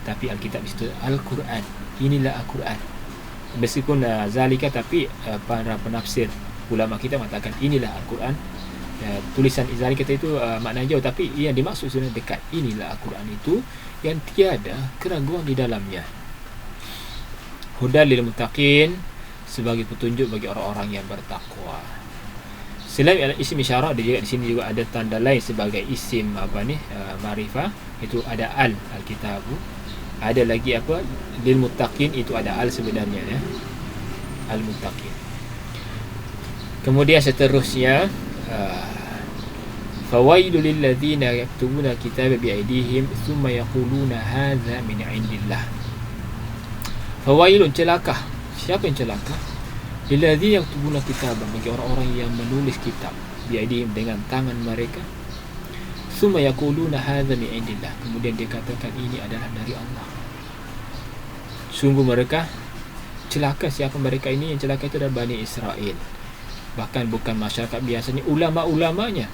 tapi Alkitab di situ Al-Quran. Inilah Al-Quran. Meskipun zalika, tapi para penafsir ulama kita mengatakan inilah Al-Quran. Tulisan izari kita itu makna jauh, tapi yang dimaksud sebenarnya dekat. Inilah Al-Quran itu yang tiada keraguan di dalamnya. Hudal lil muttaqin, sebagai petunjuk bagi orang-orang yang bertakwa. Selain isim isyarah, di sini juga ada tanda lain sebagai isim ma'rifah, itu ada al-kitabu. Ada lagi apa? Lil muttaqin, itu ada al sebenarnya ya. Al-muttaqin. Kemudian seterusnya, fawailul lil ladzina yaktubuna kitaba bi aydihim thumma yaquluna hadza min indillah. Fawailun, celaka. Siapa yang celaka? Lil ladzina yaktubuna kitaba, bagi orang-orang yang menulis kitab bi aydihim, dengan tangan mereka. Thumma yaquluna hadza min indillah, kemudian dia katakan ini adalah dari Allah. Sungguh mereka celaka. Siapa mereka ini? Yang celaka itu adalah Bani Israel. Bahkan bukan masyarakat biasanya, ulama-ulamanya,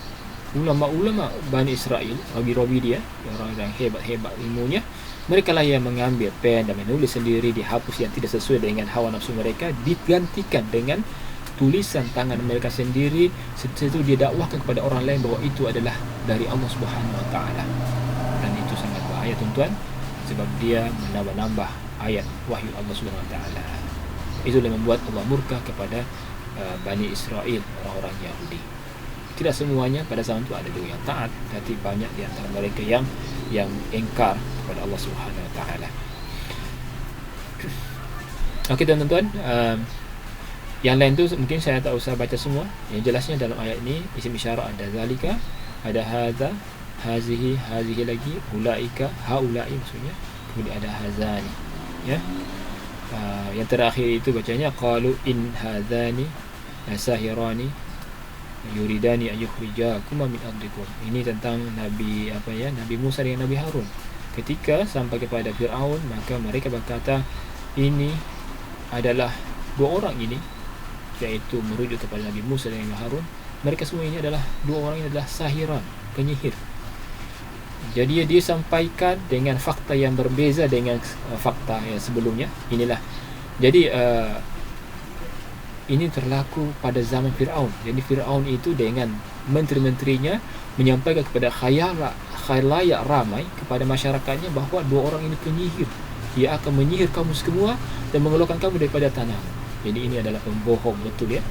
ulama-ulama Bani Israel, rabi-rabi dia, orang yang hebat-hebat ilmunya, mereka lah yang mengambil pen dan menulis sendiri, dihapus yang tidak sesuai dengan hawa nafsu mereka, digantikan dengan tulisan tangan mereka sendiri. Setelah itu dia dakwahkan kepada orang lain bahawa itu adalah dari Allah Subhanahu Wa Taala. Dan itu sangat bahaya tuan-tuan, sebab dia menambah-nambah ayat wahyu Allah Subhanahu Wa Taala. Itulah yang membuat Allah murka kepada Bani Israel, orang-orang Yahudi. Tidak semuanya pada zaman itu ada juga yang taat, tapi banyak di antara mereka yang engkar kepada Allah Subhanahu Wa Taala. Okey tuan-tuan, yang lain tu mungkin saya tak usah baca semua. Yang jelasnya dalam ayat ini isim isyarah ada zalika, ada hadza, hazihi, hazihi lagi, ulaika, haulai maksudnya. Kemudian ada hazani ya. Yang terakhir itu bacanya qalu in hadzani sahirani yuridani an yukhrijakum min ardikum. Ini tentang Nabi Nabi Musa dengan Nabi Harun. Ketika sampai kepada Firaun, maka mereka berkata ini adalah dua orang ini, iaitu merujuk kepada Nabi Musa dan Nabi Harun. Mereka semua ini adalah dua orang ini adalah sahiran, penyihir. Jadi dia sampaikan dengan fakta yang berbeza dengan fakta yang sebelumnya. Inilah. Jadi ini terlaku pada zaman Firaun. Jadi Firaun itu dengan menteri-menterinya menyampaikan kepada khalayak ramai, kepada masyarakatnya, bahawa dua orang ini penyihir. Dia akan menyihir kamu semua dan mengeluarkan kamu daripada tanah. Jadi ini adalah pembohong betul ya.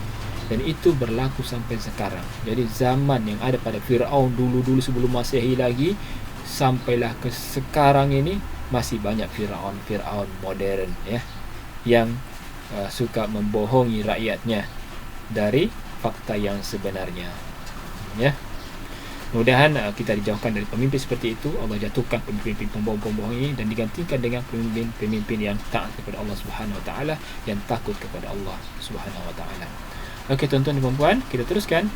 dan itu berlaku sampai sekarang. Jadi zaman yang ada pada Firaun dulu-dulu sebelum Masehi lagi, sampailah ke sekarang ini masih banyak Firaun modern ya, yang suka membohongi rakyatnya dari fakta yang sebenarnya ya. Mudah-mudahan kita dijauhkan dari pemimpin seperti itu. Allah jatuhkan pemimpin pembohong-pembohong ini dan digantikan dengan pemimpin yang taat kepada Allah Subhanahu Wa Taala, yang takut kepada Allah Subhanahu Wa Taala. Okey tuan-tuan dan puan-puan, kita teruskan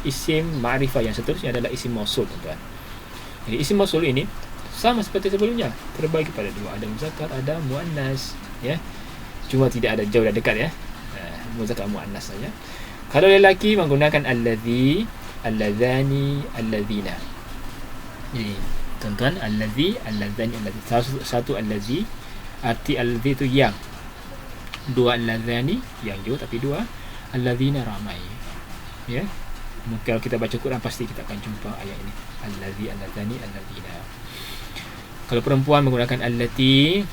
isim ma'rifah yang seterusnya adalah isim mausul tuan-tuan. Jadi isim mausul ini sama seperti sebelumnya, terbagi pada dua, ada muzakkar, ada muannas ya. Cuma tidak ada jauh dan dekat ya. Muzakkar muannas saja. Kalau lelaki menggunakan allazi, allazani, allazina. Jadi tuan-tuan, allazi, allazani, allazi. Satu allazi, arti allazi itu yang. Dua allazani, yang juga tapi dua. Allazina ramai. Ya. Kalau kita baca Quran pasti kita akan jumpa ayat ini. Allazi, allazani, allazina. Kalau perempuan menggunakan allati,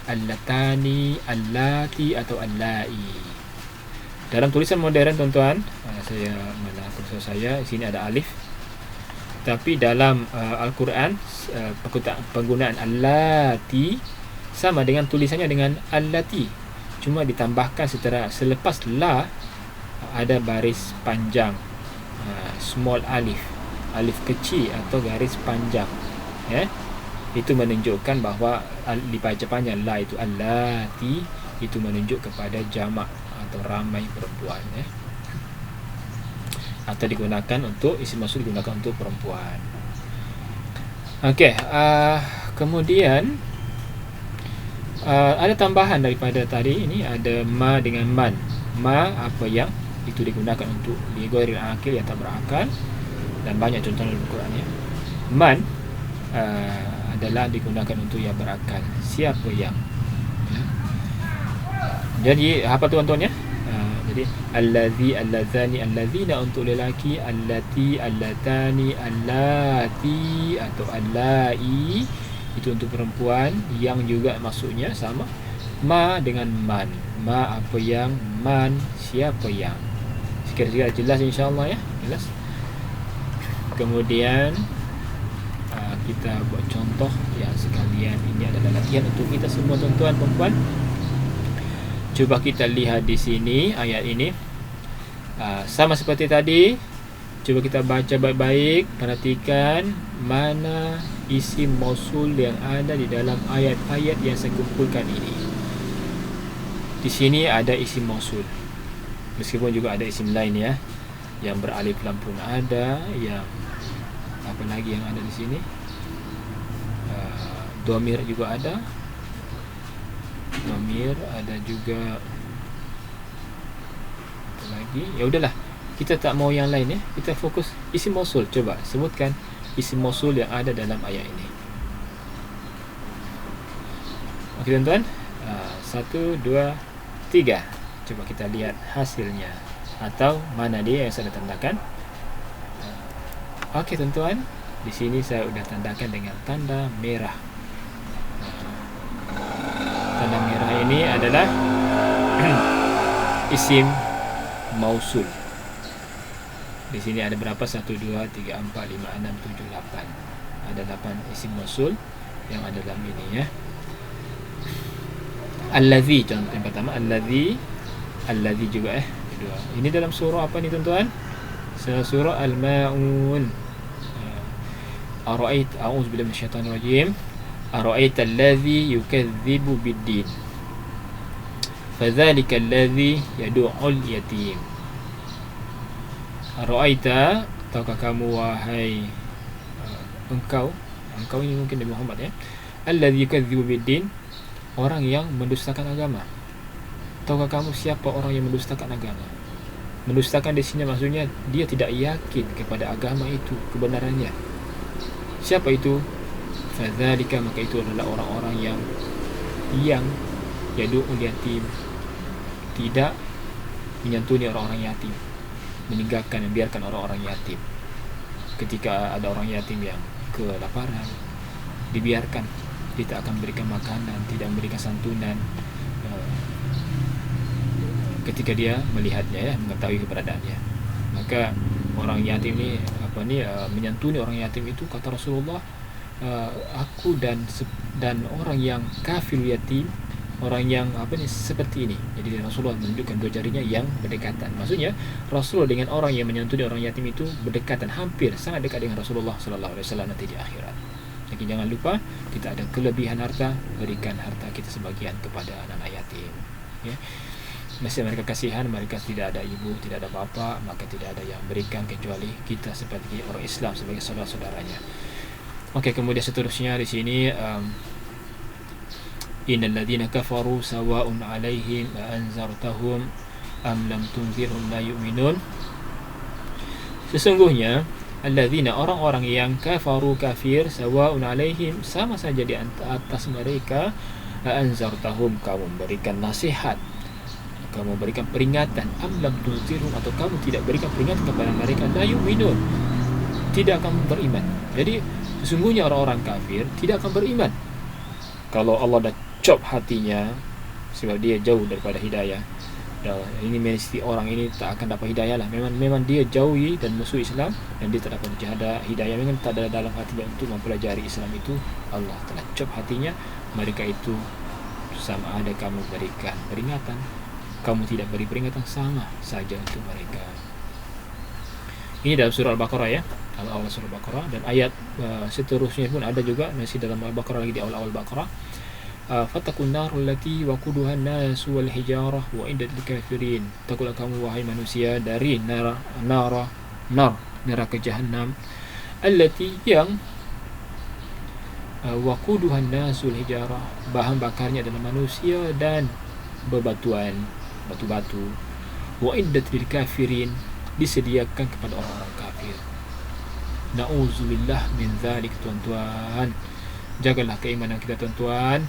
allatani, allati atau allai. Dalam tulisan modern tuan-tuan, saya mana kursor saya, di sini ada alif. Tapi dalam Al-Quran penggunaan allati sama dengan tulisannya dengan allati. Cuma ditambahkan selepas la ada baris panjang, small alif, alif kecil atau garis panjang ya. Itu menunjukkan bahawa dibaca panjang la itu allati, itu menunjuk kepada jamak atau ramai perempuan ya. Atau digunakan untuk isim mausul, digunakan untuk perempuan. Okey, kemudian ada tambahan daripada tadi ini, ada ma dengan man. Ma apa yang itu digunakan untuk lighairil aqil, yang tak berakal, dan banyak contoh dalam Al-Quran ya. Man adalah digunakan untuk yang berakal. Siapa yang ya. Jadi apa tuan-tuan ya? Jadi allazi, allazani, allazina untuk lelaki, allati, allatani, allati atau allai itu untuk perempuan, yang juga maksudnya sama. Ma dengan man. Ma apa yang, man siapa yang. Sekiranya jelas insya-Allah ya, jelas. Kemudian kita buat contoh ya sekalian. Ini adalah latihan untuk kita semua tuan-tuan dan puan. Cuba kita lihat di sini ayat ini. Sama seperti tadi. Cuba kita baca baik-baik, perhatikan mana isim mausul yang ada di dalam ayat-ayat yang saya kumpulkan ini. Di sini ada isim mausul. Meskipun juga ada isim lain ya, yang beralif lam pun ada, yang apa lagi yang ada di sini? Dhamir juga ada. Dhamir ada juga. Apa lagi? Ya udahlah. Kita tak mau yang lain ya. Kita fokus isim mausul. Coba sebutkan isim mausul yang ada dalam ayat ini. Okey tuan-tuan. 1, 2, 3. Coba kita lihat hasilnya. Atau mana dia yang saya tandakan. Okey tuan-tuan. Di sini saya sudah tandakan dengan tanda merah. Tanda merah ini adalah isim mausul. Di sini ada berapa? 1, 2, 3, 4, 5, 6, 7, 8. Ada 8 isim mausul yang ada dalam ini ya. Allazi contoh yang pertama, allazi, allazi juga kedua. Ini dalam surah apa ni tuan-tuan? Surah Al-Maun. Ara'ait, a'udzubillahi minasyaitanir rajim. Ara'aita allazi yukadzibu bid-din. Fadzalika allazi yad'ul yatim. Ara'aita, tahukah kamu wahai engkau ini mungkin Nabi Muhammad ya. Allazi yukadzibu bid-din, orang yang mendustakan agama. Tahukah kamu siapa orang yang mendustakan agama? Mendustakan di sini maksudnya dia tidak yakin kepada agama itu kebenarannya. Siapa itu? Fadzalika, maka itu adalah orang-orang yang yad'ul yatim, tidak menyantuni orang-orang yatim, meninggalkan, membiarkan orang-orang yatim. Ketika ada orang yatim yang kelaparan, dibiarkan, tidak akan memberikan makanan, tidak memberikan santunan, ketika dia melihatnya, ya, mengetahui keberadaannya. Maka orang yatim ni menyantuni orang yatim itu, kata Rasulullah, aku dan orang yang kafir yatim, orang yang seperti ini. Jadi Rasulullah menunjukkan dua jarinya yang berdekatan. Maksudnya Rasulullah dengan orang yang menyantuni orang yatim itu berdekatan, hampir sangat dekat dengan Rasulullah sallallahu alaihi wasallam nanti di akhirat. Jadi jangan lupa, kita ada kelebihan harta, berikan harta kita sebagian kepada anak-anak yatim, ya. Masih mereka kasihan, mereka tidak ada ibu, tidak ada bapa, maka tidak ada yang berikan kecuali kita sebagai orang Islam, sebagai saudara-saudaranya. Okey, kemudian seterusnya di sini, innal ladzina kafaru sawa'un 'alaihim a anzartahum am lam tunzirhum la yu'minun. Sesungguhnya alladzina, orang-orang yang kafaru, kafir, sawa'un 'alaihim, sama saja di atas mereka, a anzartahum, kamu berikan nasihat, kamu berikan peringatan, am lam tunzirhum, atau kamu tidak berikan peringatan kepada mereka, la yu'minun, tidak akan beriman. Jadi sesungguhnya orang-orang kafir tidak akan beriman kalau Allah dah cop hatinya, sebab dia jauh daripada hidayah. Ini mesti orang ini tak akan dapat hidayah lah. Memang dia jauhi dan musuh Islam, dan dia tak dapat hidayah. Memang tak ada dalam hatinya untuk mempelajari Islam itu. Allah telah cop hatinya. Mereka itu sama ada kamu berikan peringatan, kamu tidak beri peringatan, sama saja untuk mereka. Ini dalam surah Al-Baqarah, ya, awal surah Al-Baqarah. Dan ayat seterusnya pun ada juga, masih dalam Al-Baqarah, lagi di awal-awal Baqarah. Fattaqun nar allati waquduha an-nas wal hijarah wa iddat lil kafirin. Takutlah kamu wahai manusia dari neraka jahanam, allati, yang waquduha an-nas wal hijarah, bahan bakarnya adalah manusia dan bebatuan, batu-batu. Wa iddat lil kafirin, disediakan kepada orang-orang kafir. Na'udzubillah min dzalik, tuan-tuan. Jagalah keimanan kita, tuan-tuan.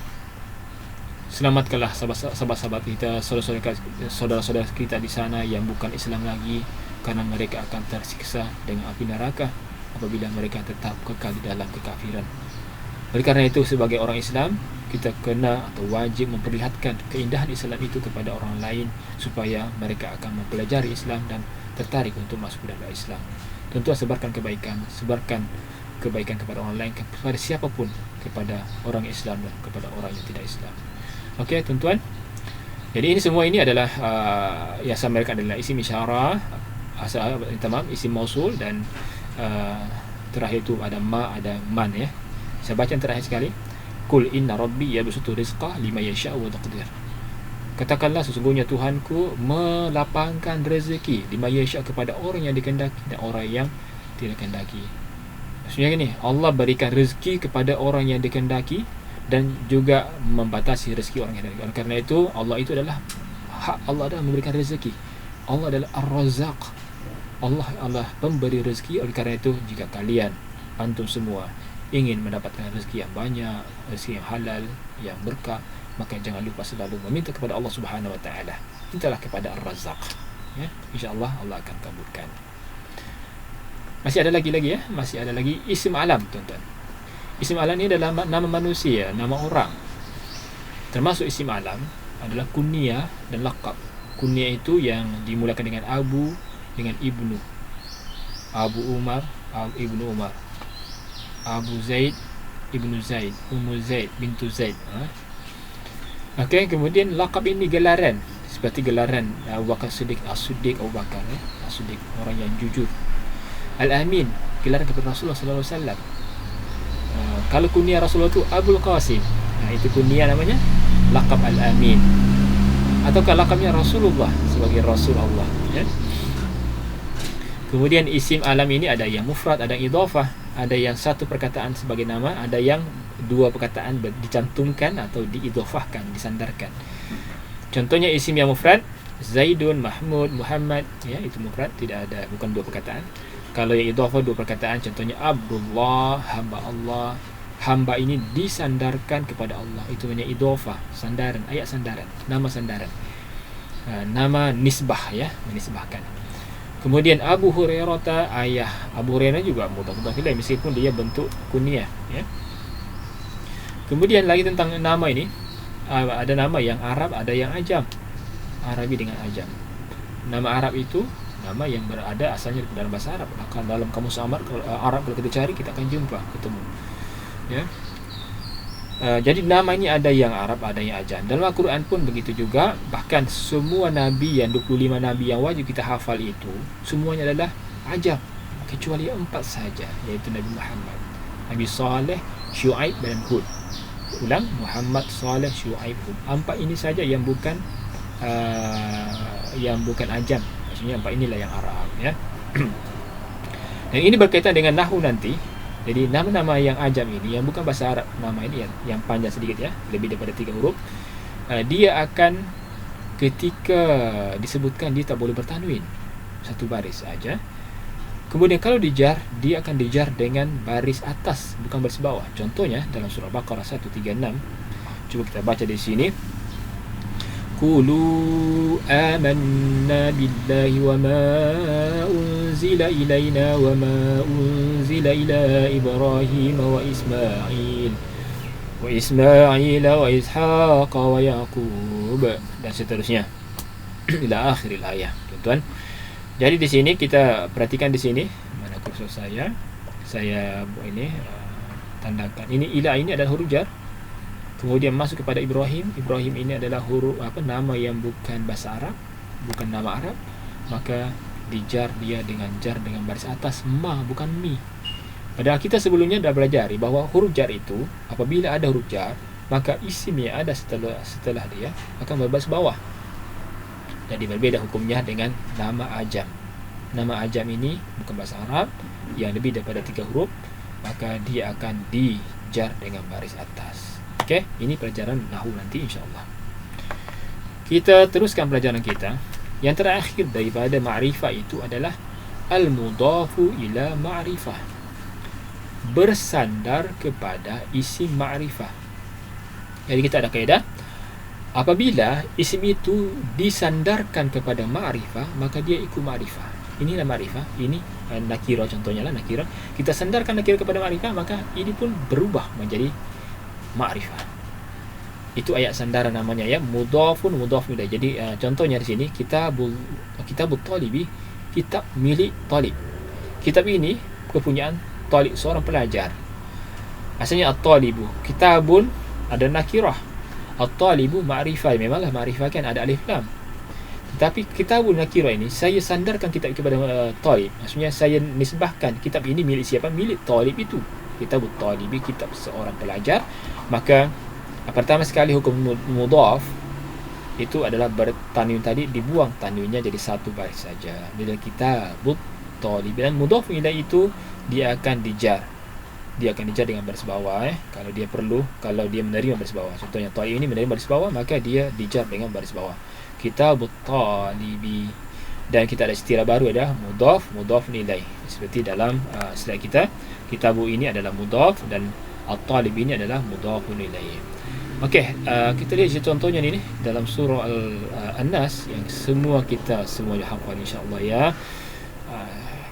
Selamatkanlah sahabat-sahabat kita, saudara-saudara kita di sana yang bukan Islam lagi, karena mereka akan tersiksa dengan api neraka apabila mereka tetap kekal di dalam kekafiran. Oleh kerana itu, sebagai orang Islam, kita kena atau wajib memperlihatkan keindahan Islam itu kepada orang lain, supaya mereka akan mempelajari Islam dan tertarik untuk masuk dalam Islam. Tentu sebarkan kebaikan kepada orang lain, kepada siapapun, kepada orang Islam dan kepada orang yang tidak Islam. Okey, tuan-tuan. Jadi ini semua ini adalah yang saya sampaikan adalah isim isyarah, isim mausul, dan terakhir itu ada ma, ada man, ya. Saya baca yang terakhir sekali. Qul inna rabbi yabsutu rizqa liman yasha'u wa yaqdir. Katakanlah, sesungguhnya Tuhanku melapangkan rezeki liman yasha', kepada orang yang dikehendaki dan orang yang tidak dikehendaki. Maksudnya gini, Allah berikan rezeki kepada orang yang dikehendaki dan juga membatasi rezeki orang yang dikehendaki. Oleh kerana itu, Allah itu adalah hak Allah adalah memberikan rezeki. Allah adalah Ar-Razzaq. Allah pemberi rezeki. Oleh kerana itu, jika kalian, antum semua, ingin mendapatkan rezeki yang banyak, rezeki yang halal, yang berkah, maka jangan lupa selalu meminta kepada Allah Subhanahu Wa Taala. Mintalah kepada Ar-Razzaq, ya. InsyaAllah Allah akan kabulkan. Masih ada lagi, ya. Masih ada lagi isim alam, tuan-tuan. Isim alam ni adalah nama manusia, nama orang. Termasuk isim alam adalah kunyah dan laqab. Kunyah itu yang dimulakan dengan Abu, dengan Ibnu. Abu Umar, Ibnu Umar. Abu Zaid, Ibnu Zaid. Ummu Zaid, bintu Zaid. Okey, kemudian laqab ini gelaran, seperti gelaran Abu Bakar Siddiq, As-Siddiq Abu Bakar, As-Siddiq, orang yang jujur. Al-Amin, gelaran kepada Rasulullah sallallahu alaihi wasallam. Kalau kunyah Rasulullah itu Abul Qasim, itu kunyah namanya, laqab Al-Amin. Ataukah laqabnya Rasulullah sebagai Rasul Allah, ya. Kemudian isim alam ini ada yang mufrad, ada yang idhafah, ada yang satu perkataan sebagai nama, ada yang dua perkataan dicantumkan atau diidhafahkan, disandarkan. Contohnya isim yang mufrad, Zaidun, Mahmud, Muhammad, ya, itu mufrad, tidak ada, bukan dua perkataan. Kalau yang idhafah, dua perkataan, contohnya Abdullah, hamba Allah. Hamba ini disandarkan kepada Allah, itu namanya idhafah, sandaran, ayat sandaran, nama sandaran, nama nisbah, ya, menisbahkan. Kemudian Abu Hurairah, ayah Abu Hurairah juga mudhaf ilaih, meskipun dia bentuk kunyah, ya. Kemudian lagi tentang nama ini, ada nama yang Arab, ada yang Ajam. Arabi dengan ajam. Nama Arab itu nama yang berada asalnya dalam bahasa Arab. Maka dalam kamus Arab kalau kita cari, kita akan jumpa, ketemu. Ya. Jadi nama ini ada yang Arab, ada yang ajam. Dalam Al-Quran pun begitu juga. Bahkan semua Nabi yang 25 Nabi yang wajib kita hafal itu semuanya adalah ajam, kecuali 4 saja, iaitu Nabi Muhammad, Nabi Saleh, Syuaib dan Hud. Ulang, Muhammad, Saleh, Syuaib, Hud. 4 ini saja yang bukan ajam. Maksudnya 4 inilah yang Arab, ya. Dan ini berkaitan dengan nahwu nanti. Jadi nama-nama yang ajam ini, yang bukan bahasa Arab, nama ini yang panjang sedikit, ya, lebih daripada 3 huruf, dia akan, ketika disebutkan, dia tak boleh bertanwin, satu baris saja. Kemudian kalau dijar, dia akan dijar dengan baris atas, bukan baris bawah. Contohnya dalam surah Baqarah 136. Cuba kita baca di sini. Qulu amanna billahi wa ma unzila ilaina wa ma unzila ila Ibrahim wa Ismail wa Ishaq wa Yaqub, dan seterusnya ila akhiril ayat, tuan-tuan. Jadi di sini kita perhatikan di sini, mana kursor saya buat ini, tandakan ini. Ila ini adalah huruf jar. Kemudian masuk kepada Ibrahim. Ibrahim ini adalah huruf nama yang bukan bahasa Arab, bukan nama Arab, maka dijar dia dengan jar dengan baris atas ma, bukan mi. Padahal kita sebelumnya dah belajar bahawa huruf jar itu, apabila ada huruf jar, maka isim yang ada setelah dia akan berbaris bawah. Jadi berbeda hukumnya dengan nama ajam. Nama ajam ini bukan bahasa Arab, yang lebih daripada 3 huruf, maka dia akan dijar dengan baris atas. Okey, ini pelajaran nahwu nanti insya-Allah. Kita teruskan pelajaran kita. Yang terakhir daripada ma'rifah itu adalah al-mudhafu ila ma'rifah. Bersandar kepada isim ma'rifah. Jadi kita ada kaedah, apabila isim itu disandarkan kepada ma'rifah, maka dia ikut ma'rifah. Inilah ma'rifah, ini nakirah, contohnya lah nakirah. Kita sandarkan nakirah kepada ma'rifah, maka ini pun berubah menjadi ma'rifah. Itu ayat sandaran namanya, ya, mudhafun mudhaf ilaih. Jadi contohnya di sini kitabut talibi, kitab milik talib. Kitab ini kepunyaan talib, seorang pelajar. Asalnya at-talibu, kitabun ada nakirah, at-talibu ma'rifah, memanglah ma'rifah kan ada alif lam. Tetapi kitabun nakirah ini saya sandarkan kitab kepada talib. Maksudnya saya nisbahkan kitab ini milik siapa? Milik talib itu. Kitabut talibi, kitab seorang pelajar. Maka pertama sekali hukum mudhaf itu adalah tanwin tadi dibuang, tanwinnya jadi satu baris saja. Bila kitabut talibi, dan mudhaf ilaih itu dia akan dijar. Dia akan dijar dengan baris bawah, kalau dia perlu, kalau dia menerima baris bawah. Contohnya talib ini menerima baris bawah, maka dia dijar dengan baris bawah. Kitabut talibi. Dan kita ada istilah baru, ada mudhaf ilaih. Seperti dalam slide kita, kitabu ini adalah mudhaf dan at-talib ini adalah mudhafun ilaih. Okey, kita lihat contohnya ini dalam surah An-Nas yang semuanya hafal insya-Allah, ya.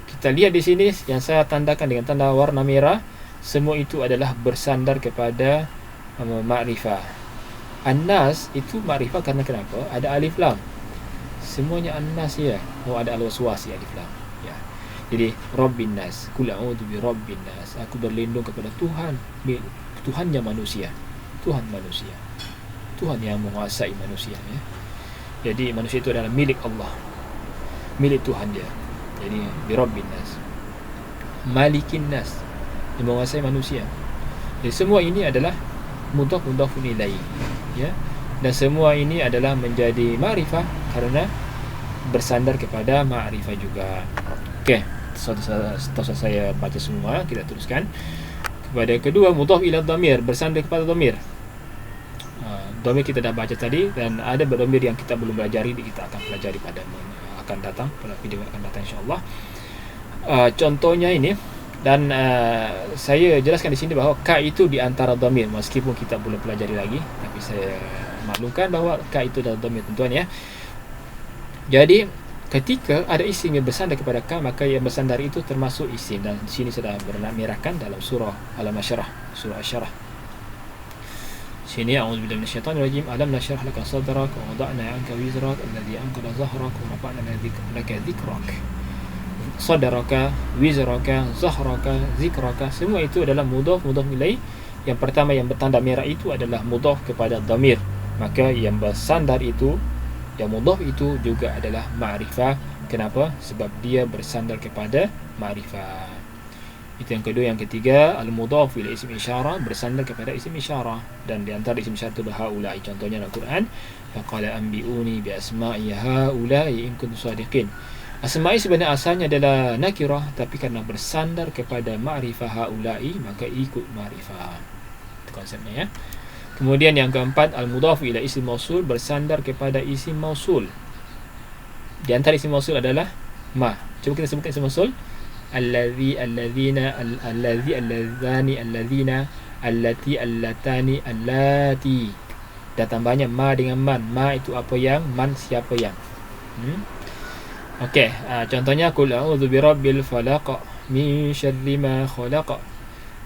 Kita lihat di sini yang saya tandakan dengan tanda warna merah, semua itu adalah bersandar kepada ma'rifah. An-Nas itu ma'rifah karena kenapa? Ada alif lam. Semuanya An-Nas, ya. Ada al-waswas, ya, alif lam. Ya. Jadi Rabbin Nas, qul a'udzu bi Rabbin Nas, aku berlindung kepada Tuhannya manusia. Tuhan manusia, Tuhan yang menguasai manusia, ya. Jadi manusia itu adalah milik Allah, milik Tuhan dia. Jadi bi Rabbin Nas, Malikin Nas, yang menguasai manusia. Jadi semua ini adalah mudhafun ilaih, ya. Dan semua ini adalah menjadi ma'rifah karena bersandar kepada ma'rifah juga. Okey, setelah saya baca semua, kita teruskan kepada kedua, mudhaf ila dhamir, bersandar kepada dhamir. Dhamir kita dah baca tadi, dan ada dhamir yang kita belum pelajari, kita akan pelajari pada akan datang, pada video akan datang insya-Allah. Contohnya ini, dan saya jelaskan di sini bahawa ka itu di antara dhamir, meskipun kita belum pelajari lagi, tapi saya maklumkan bahawa ka itu adalah dhamir, tuan-tuan, ya. Jadi ketika ada isim yang bersandar kepada ka, maka yang bersandar itu termasuk isim, dan di sini sudah bermerahkan dalam surah Al-Masyarah, surah Asy-Syarah. Sini a'udzubillahi minasyaitonir rajim. Alam nashrah laka sadrak wa wada'na 'anka wizrak alladhi anqadha dhahrak wa rafa'na laka dhikrak. Sadraka, wizraka, zahraka, zikraka, semua itu adalah mudhaf ilaih. Yang pertama yang bertanda merah itu adalah mudhaf kepada dhamir. Maka yang bersandar itu, yang mudhaf itu juga adalah ma'rifah. Kenapa? Sebab dia bersandar kepada ma'rifah. Itu yang kedua. Yang ketiga, al-mudhaf ila isim isyarah, bersandar kepada isim isyarah. Dan di antara isim isyarah itu haula'i. Contohnya dalam Quran, faqala anbi'uni bi asma'i haula'i in kuntum shadiqin. Asma'i sebenarnya asalnya adalah nakirah, tapi kerana bersandar kepada ma'rifah haula'i, maka ikut ma'rifah. Itu konsepnya, ya. Kemudian yang keempat, al-mudhaf ila isim mausul, bersandar kepada isim mausul. Di antara isim mausul adalah ma. Cuba kita sebutkan isim mausul. Allazi, allazina, allazi, allazani, allazina, allati, allatani, allati. Datang banyak ma dengan man. Ma itu apa yang, man siapa yang. Okey, contohnya qul a'udzu birabbil falaq min syarri ma khalaq.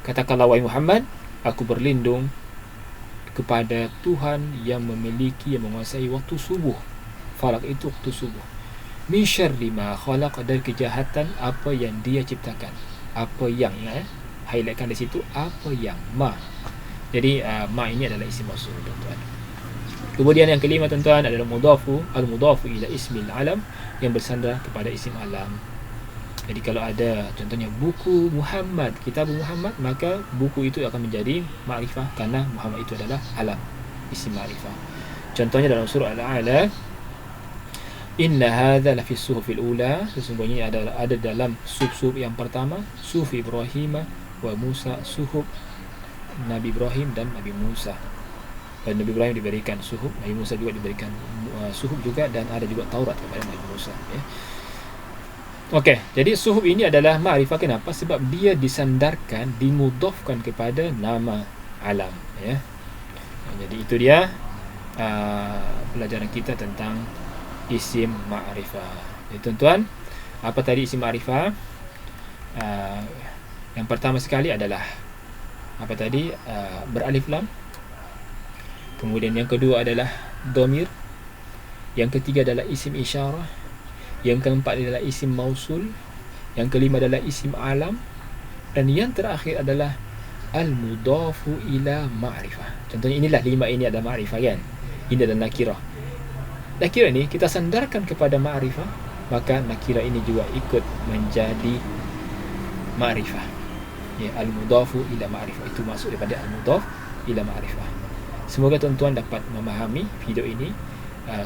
Katakanlah wahai Muhammad, aku berlindung kepada Tuhan yang memiliki, yang menguasai waktu subuh. Falaq itu waktu subuh. Min syarri ma khalaq, dari kejahatan apa yang dia ciptakan. Apa yang, highlightkan di situ, apa yang, ma. Jadi ma ini adalah isim mausul, tuan-tuan. Kemudian yang kelima, tuan-tuan, adalah al-mudhafu ila ismil alam, yang bersandar kepada isim alam. Jadi kalau ada contohnya buku Muhammad, kitab Muhammad, maka buku itu akan menjadi ma'rifah kerana Muhammad itu adalah alam, isim ma'rifah. Contohnya dalam surah Al-A'la, inna hadza la fi suhufil ula, sesungguhnya ada dalam suhuf yang pertama, suhuf Ibrahim wa Musa, suhuf Nabi Ibrahim dan Nabi Musa. Dan Nabi Ibrahim diberikan suhuf, Nabi Musa juga diberikan suhuf juga, dan ada juga Taurat kepada Nabi Musa, ya. Okey, jadi suhuf ini adalah ma'rifah. Kenapa? Sebab dia disandarkan, dimudhafkan kepada nama alam, ya. Jadi itu dia pelajaran kita tentang isim ma'rifah. Jadi tuan-tuan, apa tadi isim ma'rifah? Yang pertama sekali adalah apa tadi? Beralif lam. Kemudian yang kedua adalah dhamir. Yang ketiga adalah isim isyarah. Yang keempat adalah isim mausul. Yang kelima adalah isim alam. Dan yang terakhir adalah al-mudhafu ila ma'rifah. Contohnya inilah 5 ini adalah ma'rifah, kan? Ini adalah nakirah. Nakirah ini kita sandarkan kepada ma'rifah, maka nakirah ini juga ikut menjadi ma'rifah. Ya, al-mudhafu ila ma'rifah. Itu maksud daripada al-mudhaf ila ma'rifah. Semoga tuan-tuan dapat memahami video ini,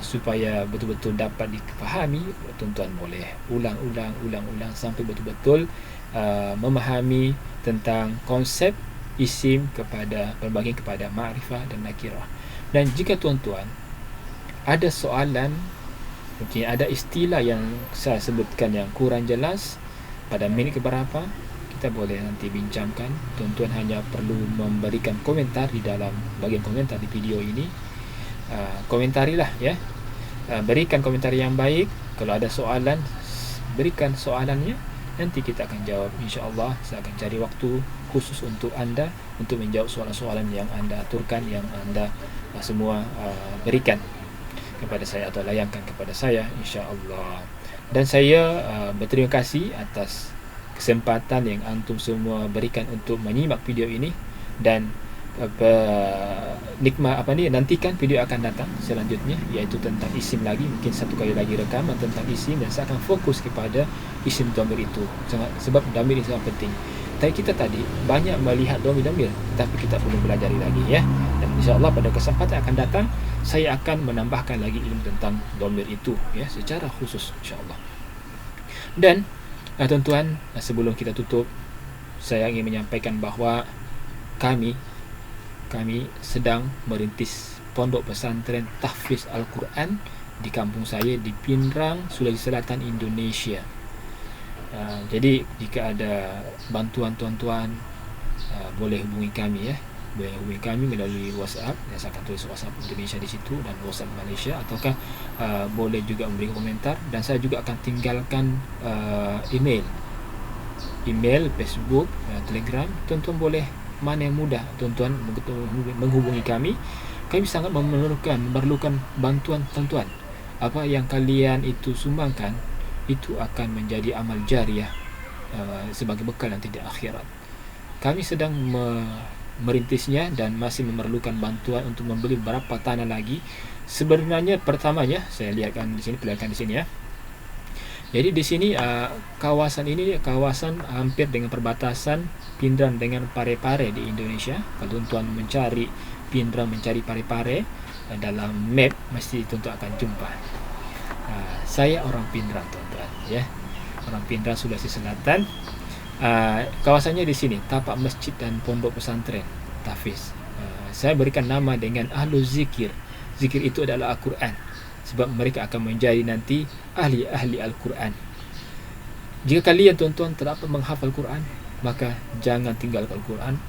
supaya betul-betul dapat difahami. Tuan-tuan boleh ulang-ulang sampai betul-betul memahami tentang konsep isim kepada berbagi kepada ma'rifah dan nakirah. Dan jika tuan-tuan ada soalan, mungkin ada istilah yang saya sebutkan yang kurang jelas pada minit keberapa, kita boleh nanti bincangkan. Tuan-tuan hanya perlu memberikan komentar di dalam bahagian komentar di video ini. Komentarilah, ya. Berikan komentar yang baik. Kalau ada soalan, berikan soalannya. Nanti kita akan jawab, insya-Allah. Saya akan cari waktu khusus untuk anda untuk menjawab soalan-soalan yang anda aturkan, yang anda semua berikan kepada saya atau layangkan kepada saya, insya-Allah. Dan saya berterima kasih atas kesempatan yang antum semua berikan untuk menyimak video ini. Dan nantikan video akan datang selanjutnya, iaitu tentang isim lagi. Mungkin satu kali lagi rekaman tentang isim, dan saya akan fokus kepada isim dhamir itu. Sebab dhamir ini sangat penting. Tapi kita tadi banyak melihat dhamir, tapi kita perlu belajar lagi, ya. Dan insya-Allah pada kesempatan akan datang saya akan menambahkan lagi ilmu tentang dhamir itu, ya, secara khusus, insya-Allah. Dan tuan-tuan, sebelum kita tutup, saya ingin menyampaikan bahawa kami sedang merintis pondok pesantren tahfiz Al-Quran di kampung saya di Pinrang, Sulawesi Selatan, Indonesia. Jadi jika ada bantuan tuan-tuan, boleh hubungi kami, ya. Boleh hubungi kami melalui WhatsApp. Saya akan tulis WhatsApp Indonesia di situ dan WhatsApp Malaysia, ataukah boleh juga memberi komentar. Dan saya juga akan tinggalkan email, Facebook, Telegram. Tuan-tuan boleh mana yang mudah tuan-tuan menghubungi kami. Kami sangat memerlukan bantuan tuan-tuan. Apa yang kalian itu sumbangkan itu akan menjadi amal jariah sebagai bekal nanti di akhirat. Kami sedang merintisnya dan masih memerlukan bantuan untuk membeli beberapa tanah lagi. Sebenarnya pertamanya saya lihatkan di sini, perlihatkan di sini ya. Jadi di sini kawasan ini kawasan hampir dengan perbatasan Pindrang dengan Parepare di Indonesia. Kalau tuan-tuan mencari Pindrang, mencari Parepare dalam map, mesti tuan-tuan akan jumpa. Saya orang Pindrang tuan-tuan ya. Orang Pindrang, Sulawesi Selatan. Kawasannya di sini tapak masjid dan pondok pesantren tahfiz. Saya berikan nama dengan ahlu zikir. Zikir itu adalah Al-Quran, sebab mereka akan menjadi nanti ahli-ahli Al-Quran. Jika kalian tuan-tuan tak dapat menghafal Quran, maka jangan tinggalkan Al-Quran.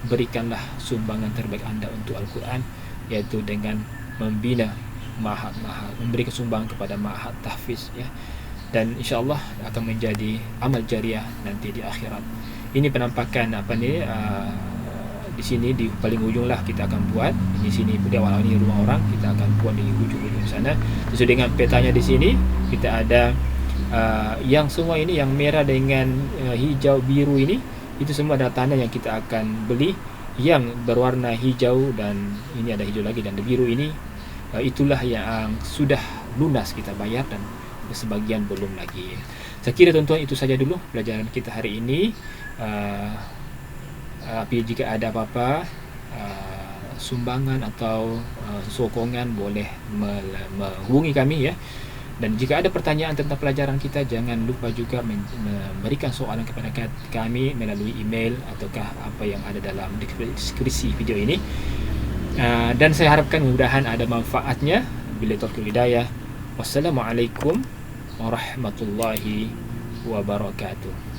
Berikanlah sumbangan terbaik anda untuk Al-Quran, yaitu dengan membina ma'had, memberikan sumbangan kepada ma'had tahfiz ya. Dan insya-Allah akan menjadi amal jariah nanti di akhirat. Ini penampakan di sini di paling ujung lah kita akan buat. Di sini di awal ini rumah orang, kita akan buat di ujung-ujung sana. Sesuai dengan petanya di sini kita ada yang semua ini yang merah dengan hijau biru ini, itu semua adalah tanah yang kita akan beli. Yang berwarna hijau dan ini ada hijau lagi dan biru ini, itulah yang sudah lunas kita bayar dan sebagian belum lagi. Saya kira tuan-tuan itu saja dulu pelajaran kita hari ini. Jika ada apa-apa sumbangan atau sokongan, boleh menghubungi kami ya. Dan jika ada pertanyaan tentang pelajaran kita, jangan lupa juga memberikan soalan kepada kami melalui email ataukah apa yang ada dalam deskripsi video ini. Dan saya harapkan mudah-mudahan ada manfaatnya. Billahi taufiq wal hidayah. Wassalamualaikum warahmatullahi wabarakatuh.